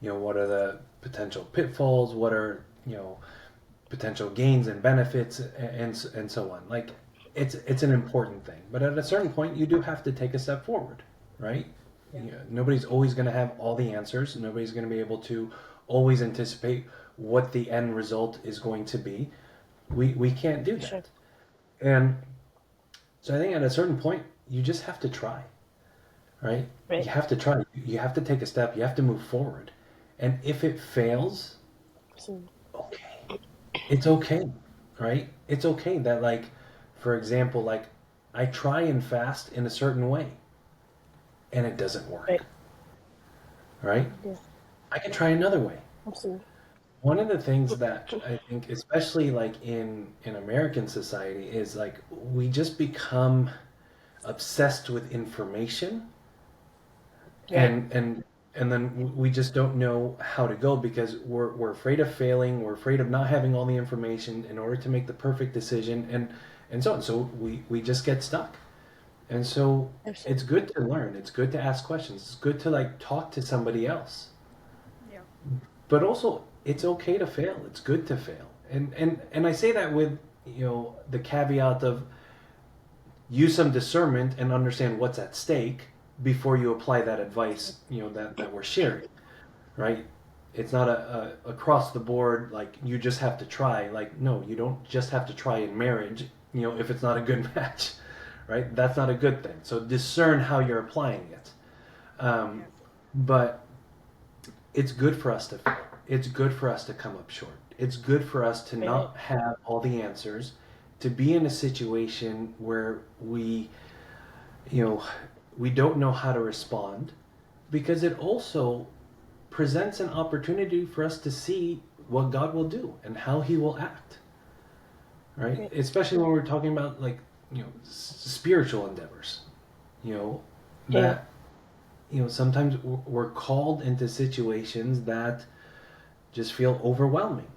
Speaker 1: what are the potential pitfalls, what are potential gains and benefits and so on. Like it's an important thing, but at a certain point you do have to take a step forward, right? Nobody's always going to have all the answers. Nobody's going to be able to always anticipate what the end result is going to be. We can't do that.
Speaker 2: Sure.
Speaker 1: And so I think at a certain point you just have to try, right?
Speaker 2: Right.
Speaker 1: You have to try. You have to take a step. You have to move forward. And if it fails, okay. It's okay, right? It's okay that, like, for example, like I try and fast in a certain way and it doesn't work. Right?
Speaker 2: Yeah.
Speaker 1: I can try another way.
Speaker 2: Absolutely.
Speaker 1: One of the things that I think, especially like in American society, is like we just become obsessed with information,
Speaker 2: Yeah.
Speaker 1: and then we just don't know how to go because we're afraid of failing, we're afraid of not having all the information in order to make the perfect decision, and so on. So we just get stuck. And so
Speaker 2: Absolutely.
Speaker 1: it's good to learn. It's good to ask questions. It's good to like talk to somebody else.
Speaker 3: Yeah.
Speaker 1: But also, it's okay to fail. It's good to fail. And I say that with the caveat of use some discernment and understand what's at stake before you apply that advice that we're sharing, right? It's not a across the board like you just have to try. Like no, you don't just have to try in marriage. If it's not a good match, right? That's not a good thing. So discern how you're applying it. But it's good for us to fail. It's good for us to come up short. It's good for us to not have all the answers, to be in a situation where we don't know how to respond, because it also presents an opportunity for us to see what God will do and how He will act. Right? Especially when we're talking about like spiritual endeavors. That sometimes we're called into situations that just feel overwhelming,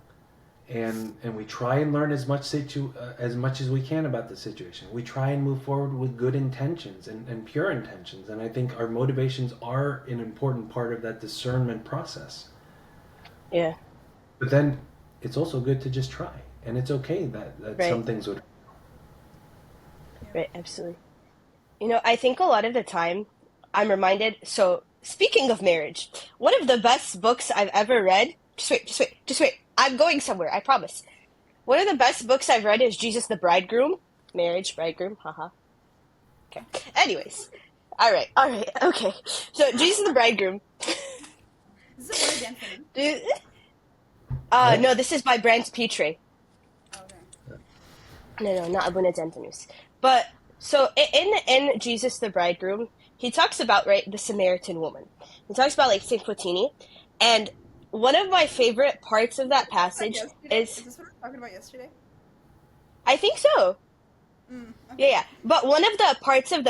Speaker 1: and we try and learn as much as we can about the situation. We try and move forward with good intentions and pure intentions, and I think our motivations are an important part of that discernment process.
Speaker 2: Yeah.
Speaker 1: But then it's also good to just try, and it's okay that
Speaker 2: Right.
Speaker 1: some things would.
Speaker 2: Right, absolutely. I think a lot of the time I'm reminded, so speaking of marriage, one of the best books I've ever read, just wait, I'm going somewhere, I promise. One of the best books I've read is Jesus the Bridegroom, marriage, bridegroom, haha. Okay, anyways, all right, okay. So Jesus the Bridegroom.
Speaker 3: Is it Word Anthony?
Speaker 2: No, this is by Brant Pitre.
Speaker 3: Okay.
Speaker 2: No, not Abouna Dentanus. But so in Jesus the Bridegroom, he talks about the Samaritan woman. He talks about like Saint Fotini, and one of my favorite parts of that passage
Speaker 3: Is this what we were talking about yesterday?
Speaker 2: I think so.
Speaker 3: Okay.
Speaker 2: Yeah. But one of the parts of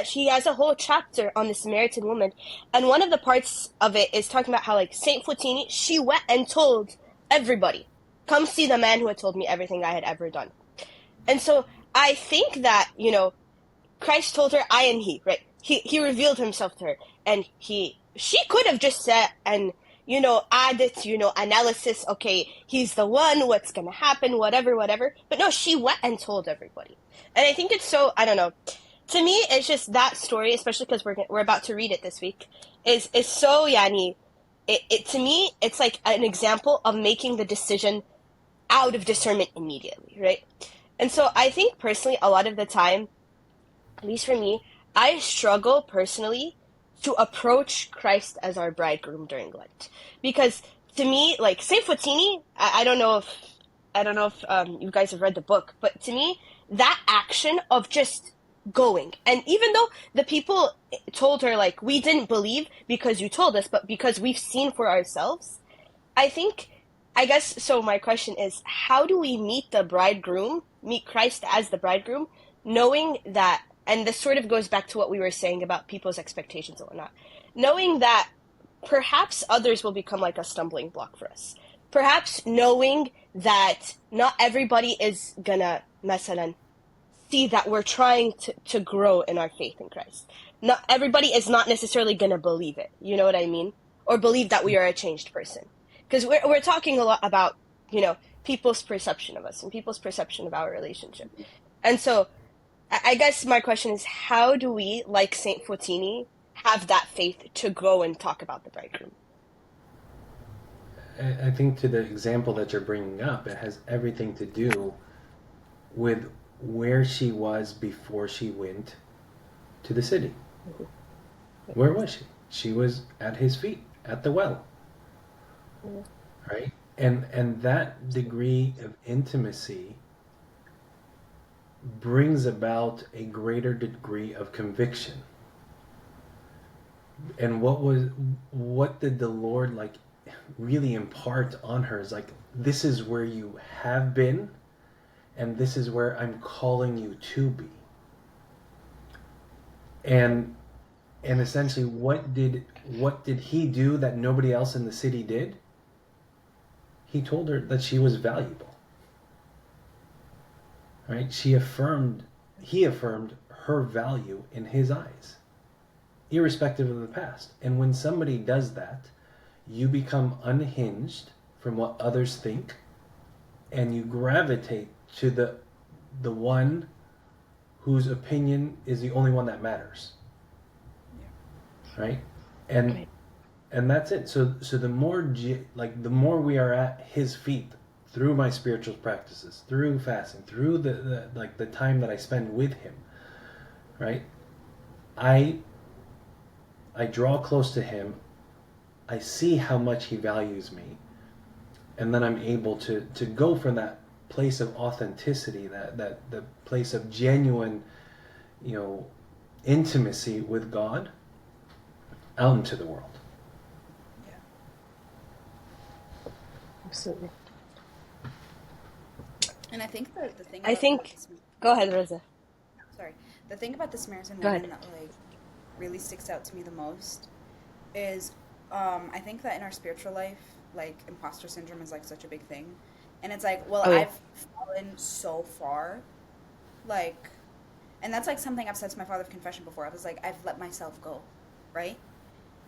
Speaker 2: she has a whole chapter on the Samaritan woman, and one of the parts of it is talking about how like Saint Fotini, she went and told everybody, "Come see the man who had told me everything I had ever done." And so I think that Christ told her, "I am He," right? He revealed Himself to her, and she could have just sat and added, analysis. Okay, he's the one, what's going to happen, whatever, whatever. But no, she went and told everybody. And I think it's so, I don't know. To me, it's just that story, especially because we're about to read it this week, is so, yani, to me, it's like an example of making the decision out of discernment immediately, right? And so I think personally, a lot of the time, at least for me, I struggle personally to approach Christ as our bridegroom during Lent, because to me, like Saint Fotini, I don't know if you guys have read the book, but to me, that action of just going, and even though the people told her like, we didn't believe because you told us, but because we've seen for ourselves, I guess so. My question is, how do we meet Christ as the bridegroom, knowing that, and this sort of goes back to what we were saying about people's expectations and whatnot, knowing that perhaps others will become like a stumbling block for us. Perhaps knowing that not everybody is gonna, masalan, see that we're trying to grow in our faith in Christ. Not everybody is not necessarily gonna believe it. You know what I mean? Or believe that we are a changed person. Because we're talking a lot about, people's perception of us and people's perception of our relationship. And so I guess my question is, how do we, like Saint Fotini, have that faith to go and talk about the bridegroom?
Speaker 1: I think to the example that you're bringing up, it has everything to do with where she was before she went to the city.
Speaker 2: Mm-hmm.
Speaker 1: Where was she? She was at his feet, at the well.
Speaker 2: Mm-hmm.
Speaker 1: Right? And that degree of intimacy brings about a greater degree of conviction. And what did the Lord like really impart on her is like, this is where you have been, and this is where I'm calling you to be. And essentially, what did he do that nobody else in the city did? He told her that she was valuable. Right? He affirmed her value in his eyes, irrespective of the past. And when somebody does that, you become unhinged from what others think, and you gravitate to the one whose opinion is the only one that matters. Yeah. Right? And that's it. So the more the more we are at his feet through my spiritual practices, through fasting, through the time that I spend with him, right? I draw close to him. I see how much he values me, and then I'm able to go from that place of authenticity, that the place of genuine, intimacy with God, out into the world.
Speaker 3: Yeah.
Speaker 2: Absolutely.
Speaker 3: And I think the thing.
Speaker 2: Go ahead, Rosa.
Speaker 3: Sorry. The thing about the Samaritan
Speaker 2: Go
Speaker 3: woman
Speaker 2: ahead.
Speaker 3: that really sticks out to me the most is, I think that in our spiritual life, imposter syndrome is such a big thing, and it's I've fallen so far, and that's something I've said to my father of confession before. I was I've let myself go, right?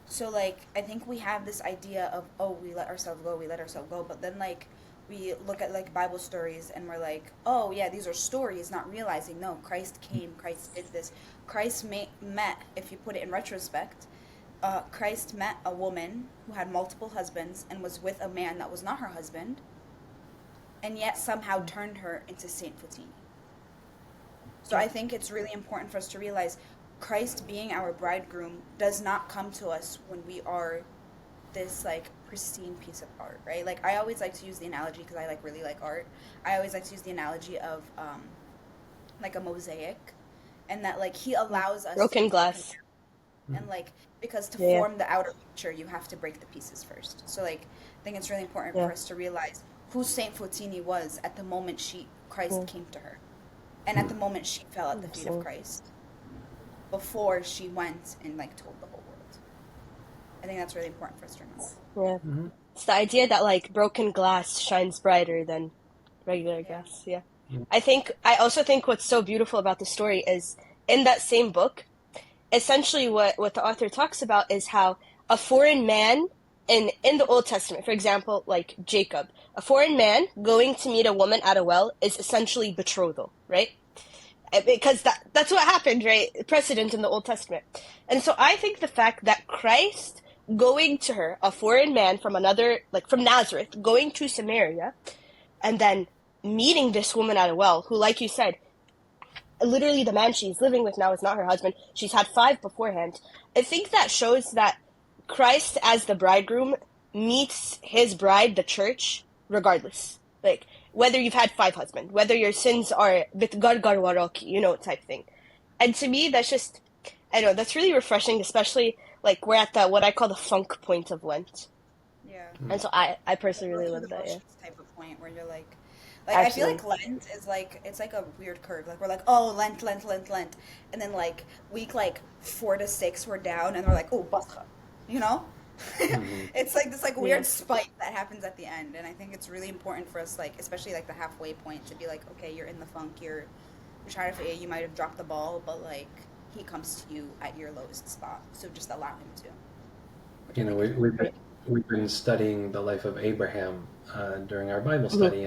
Speaker 3: So I think we have this idea of, we let ourselves go, but then we look at Bible stories and we're oh yeah, these are stories, not realizing, no, Christ came, Christ did this. Christ met, if you put it in retrospect, Christ met a woman who had multiple husbands and was with a man that was not her husband, and yet somehow turned her into Saint Fotini. So I think it's really important for us to realize Christ being our bridegroom does not come to us when we are this pristine piece of art, right? I always like to use the analogy, because I really like art. I always like to use the analogy of a mosaic, and that he allows us
Speaker 2: Broken glass.
Speaker 3: And because to form the outer picture, you have to break the pieces first. So I think it's really important for us to realize who Saint Fotini was at the moment Christ came to her, and at the moment she fell at the feet of Christ, before she went and told the whole world. I think that's really important for us to remember.
Speaker 2: Yeah.
Speaker 1: Mm-hmm.
Speaker 2: It's the idea that broken glass shines brighter than regular glass. Yeah. I also think what's so beautiful about the story is, in that same book, essentially what the author talks about is how a foreign man in the Old Testament, for example, like Jacob, a foreign man going to meet a woman at a well is essentially betrothal, right? Because that's what happened, right? Precedent in the Old Testament. And so I think the fact that Christ going to her, a foreign man from another, like from Nazareth, going to Samaria, and then meeting this woman at a well, who, like you said, literally the man she's living with now is not her husband. She's had 5 beforehand. I think that shows that Christ, as the bridegroom, meets his bride, the church, regardless. Like, whether you've had 5 husbands, whether your sins are bit gargar waraki, type thing. And to me, that's just, I don't know, that's really refreshing, especially, like, we're at the, what I call the funk point of Lent.
Speaker 3: Yeah.
Speaker 2: And so I personally
Speaker 3: Go
Speaker 2: really
Speaker 3: through
Speaker 2: love
Speaker 3: the
Speaker 2: that, yeah.
Speaker 3: motions type of point where you're like I feel like
Speaker 2: Absolutely.
Speaker 3: Lent is like it's like a weird curve. Like we're like, oh, Lent, Lent, Lent, Lent, and then like week like 4 to 6 we're down, and we're like, oh, Pascha, you know.
Speaker 1: Mhm.
Speaker 3: It's like this like
Speaker 2: Yeah.
Speaker 3: weird spike that happens at the end, and I think it's really important for us, like especially like the halfway point, to be like, okay, you're in the funk, you're trying to you might have dropped the ball, but like he comes to you at your lowest spot, so just allow him to, which I
Speaker 1: You know,
Speaker 3: think is really
Speaker 2: Right.
Speaker 1: we've been studying the life of Abraham during our Bible
Speaker 2: Mhm.
Speaker 1: study,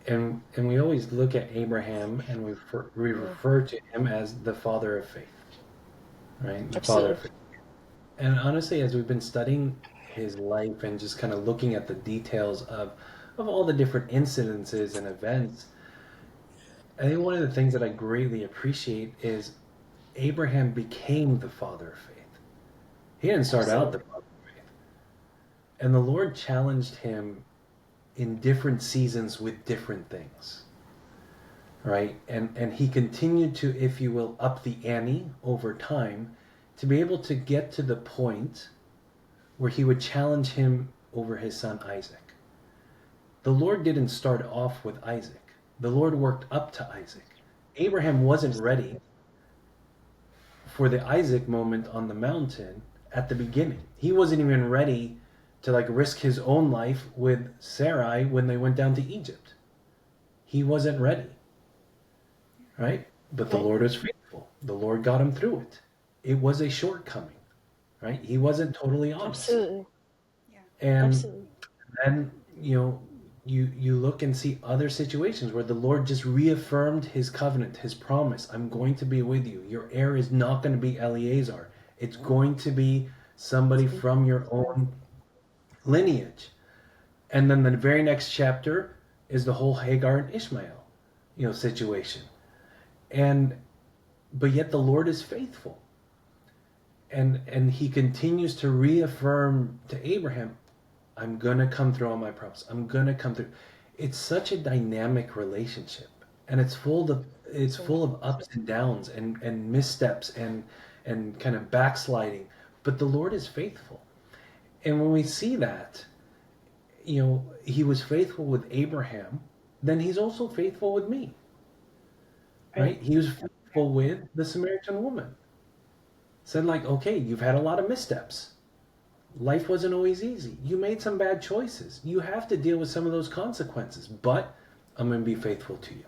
Speaker 1: and we always look at Abraham and we
Speaker 2: Yeah.
Speaker 1: refer to him as the father of faith, right? The father of
Speaker 2: Absolutely.
Speaker 1: faith. And honestly, as we've been studying his life and just kind of looking at the details of all the different incidences and events, I think one of the things that I greatly appreciate is Abraham became the father of faith. He didn't start out the
Speaker 2: Absolutely.
Speaker 1: father of faith. And the Lord challenged him in different seasons with different things, right? And he continued to, if you will, up the ante over time to be able to get to the point where he would challenge him over his son Isaac. The Lord didn't start off with Isaac. The Lord worked up to Isaac. Abraham wasn't ready for the Isaac moment on the mountain at the beginning. He wasn't even ready to like risk his own life with Sarai when they went down to Egypt. He wasn't ready, right? But the
Speaker 2: Right.
Speaker 1: Lord was faithful. The Lord got him through it. It was a shortcoming, right? He wasn't totally honest.
Speaker 2: Absolutely.
Speaker 3: yeah.
Speaker 1: And
Speaker 2: Absolutely.
Speaker 1: then, you look and see other situations where the Lord just reaffirmed his covenant, his promise. I'm going to be with you. Your heir is not going to be Eleazar. It's going to be somebody from your own lineage. And then the very next chapter is the whole Hagar and Ishmael, situation. And but yet the Lord is faithful. And he continues to reaffirm to Abraham, I'm going to come through on my promise. I'm going to come through. It's such a dynamic relationship, and it's full of ups and downs and missteps and kind of backsliding, but the Lord is faithful. And when we see that, he was faithful with Abraham, then he's also faithful with me,
Speaker 2: Right.
Speaker 1: right? He was faithful with the Samaritan woman. Said like, okay, you've had a lot of missteps. Life wasn't always easy. You made some bad choices. You have to deal with some of those consequences, but I'm going to be faithful to you,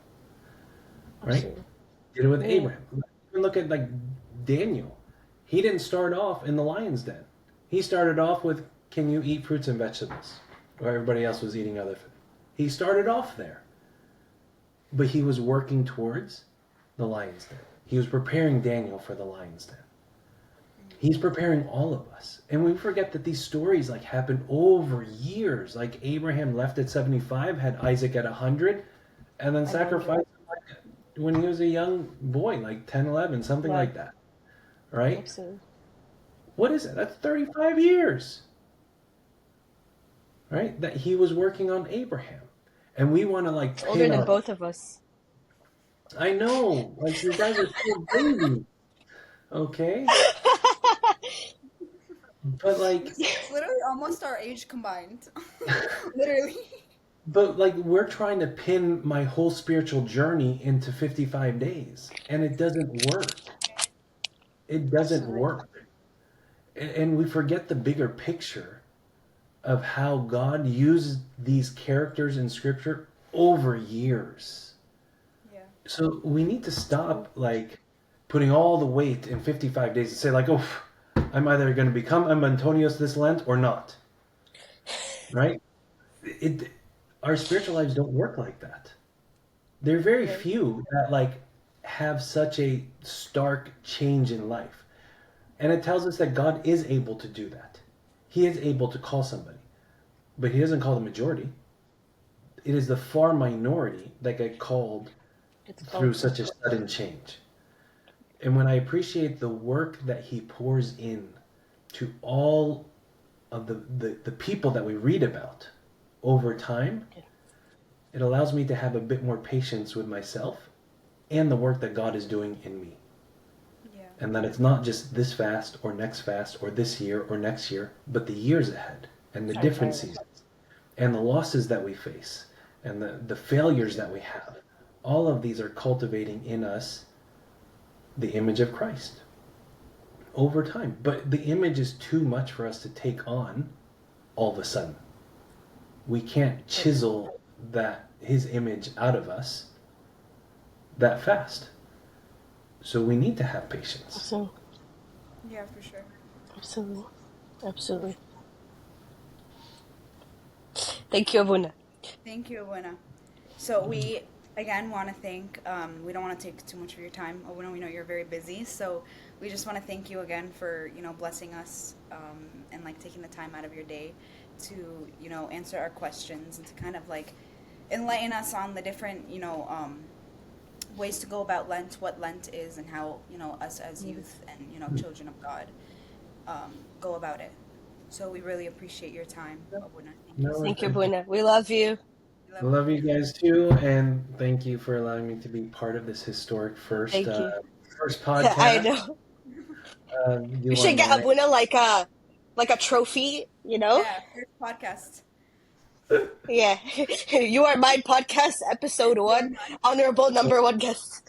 Speaker 1: right?
Speaker 2: Absolutely.
Speaker 1: Did it with
Speaker 2: Yeah.
Speaker 1: Abraham. Even look at like Daniel. He didn't start off in the lion's den. He started off with, can you eat fruits and vegetables? Where everybody else was eating other food. He started off there, but he was working towards the lion's den. He was preparing Daniel for the lion's den. He's preparing all of us. And we forget that these stories like happened over years. Like Abraham left at 75, had Isaac at 100, and then
Speaker 2: I know.
Speaker 1: sacrificed him like when he was a young boy, like 10, 11, something
Speaker 2: Yeah.
Speaker 1: like that. Right?
Speaker 2: Absolutely.
Speaker 1: What is it? That's 35 years. Right? That he was working on Abraham. And we want to like
Speaker 2: It's older
Speaker 1: pin
Speaker 2: than
Speaker 1: our
Speaker 2: both of us.
Speaker 1: I know, like you guys are still babies, okay? But like
Speaker 3: It's literally almost our age combined. Literally.
Speaker 1: But like we're trying to pin my whole spiritual journey into 55 days, and it doesn't work. It doesn't
Speaker 2: Absolutely.
Speaker 1: work. And we forget the bigger picture of how God used these characters in scripture over years.
Speaker 3: Yeah.
Speaker 1: So we need to stop like putting all the weight in 55 days and say like, oh, I'm either going to become a Antonius this Lent or not. Right? Our spiritual lives don't work like that. There are very
Speaker 2: Right.
Speaker 1: few that like have such a stark change in life. And it tells us that God is able to do that. He is able to call somebody, but he doesn't call the majority. It is the far minority that get called
Speaker 2: It's
Speaker 1: through
Speaker 2: called.
Speaker 1: such a sudden change. And when I appreciate the work that he pours in to all of the people that we read about over time, it allows me to have a bit more patience with myself and the work that God is doing in me.
Speaker 3: Yeah.
Speaker 1: And that it's not just this fast or next fast or this year or next year, but the years ahead and the
Speaker 2: Sorry,
Speaker 1: different
Speaker 2: sorry.
Speaker 1: seasons and the losses that we face and the failures that we have. All of these are cultivating in us the image of Christ over time. But the image is too much for us to take on all of a sudden. We can't chisel that his image out of us that fast. So we need to have patience.
Speaker 2: Absolutely.
Speaker 3: Yeah, for sure.
Speaker 2: Absolutely. Absolutely. Thank you, Abouna.
Speaker 3: Thank you, Abouna. So we again want to thank. We don't want to take too much of your time. Abouna, we know you're very busy, so we just want to thank you again for blessing us and like taking the time out of your day to answer our questions and to kind of like enlighten us on the different ways to go about Lent, what Lent is, and how us as youth and children of God go about it. So we really appreciate your time, Abouna. Thank you
Speaker 1: No,
Speaker 3: so
Speaker 2: Thank you,
Speaker 3: much.
Speaker 2: Abouna. We love you.
Speaker 3: We
Speaker 1: I
Speaker 3: love
Speaker 1: love you
Speaker 3: you.
Speaker 1: guys too, and thank you for allowing me to be part of this historic
Speaker 2: Thank you.
Speaker 1: first
Speaker 2: I
Speaker 1: podcast.
Speaker 2: know. We
Speaker 1: You are
Speaker 2: should get
Speaker 1: my
Speaker 2: Abouna like a trophy, you know?
Speaker 3: Yeah, first podcast.
Speaker 2: Yeah. You are my podcast episode
Speaker 3: You are
Speaker 2: one,
Speaker 3: mine.
Speaker 2: honorable number one guest.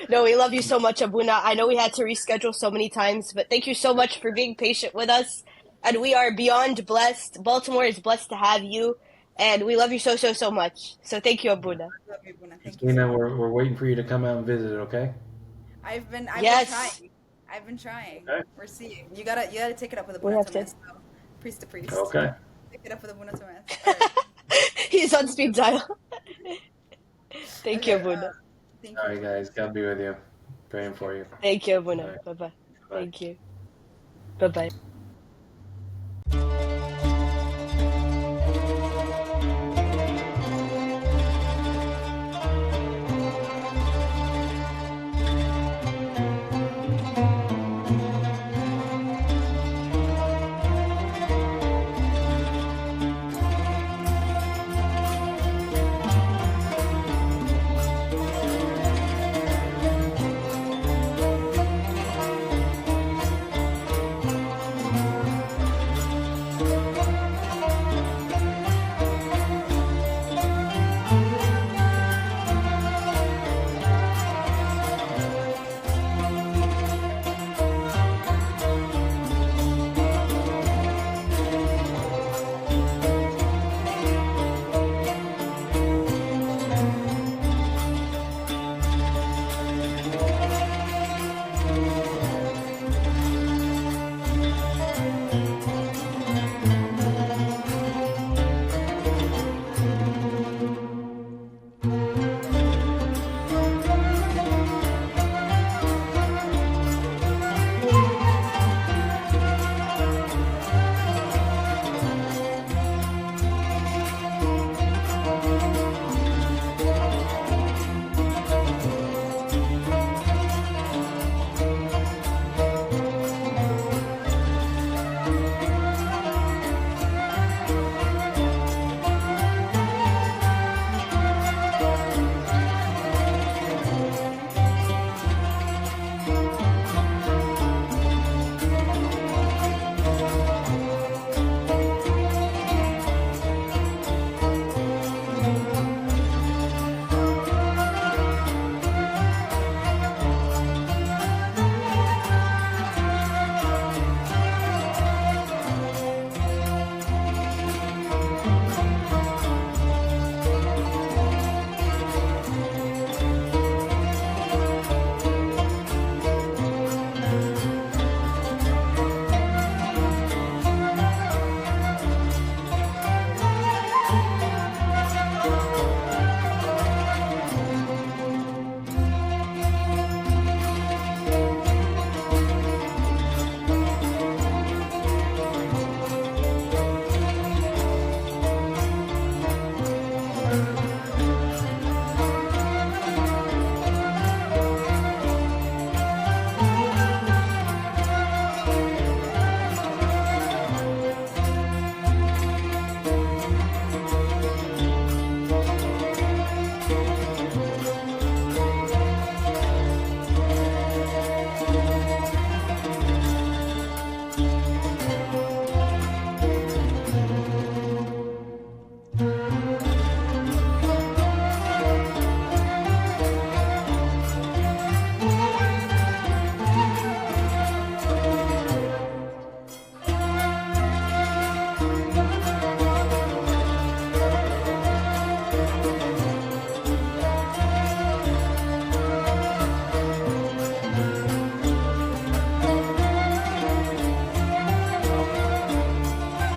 Speaker 2: No, we love you so much, Abouna. I know we had to reschedule so many times, but thank you so much for being patient with us. And we are beyond blessed. Baltimore is blessed to have you. And we love you so, so, so much. So thank you, Abuna.
Speaker 3: Love you, Buna. Thank you so
Speaker 1: Christina.
Speaker 3: much.
Speaker 1: We're waiting for you to come out and visit. Okay.
Speaker 3: I've been
Speaker 2: Yes,
Speaker 3: trying. I've been trying.
Speaker 1: Okay.
Speaker 3: We're seeing. You gotta take it up with
Speaker 2: we
Speaker 3: Abuna
Speaker 2: have to.
Speaker 3: Tomas, though. Priest to priest.
Speaker 1: Okay.
Speaker 3: Take it up with Abuna Tomas. All right.
Speaker 2: He's on speed dial. Thank you,
Speaker 3: Okay.
Speaker 2: Abuna.
Speaker 3: Thank
Speaker 1: All
Speaker 3: you,
Speaker 1: right,
Speaker 3: Abuna.
Speaker 1: guys. God be with you. Praying for you.
Speaker 2: Thank you,
Speaker 1: All
Speaker 2: Abuna.
Speaker 1: right.
Speaker 2: Bye bye.
Speaker 1: Bye.
Speaker 2: Thank you. Bye bye.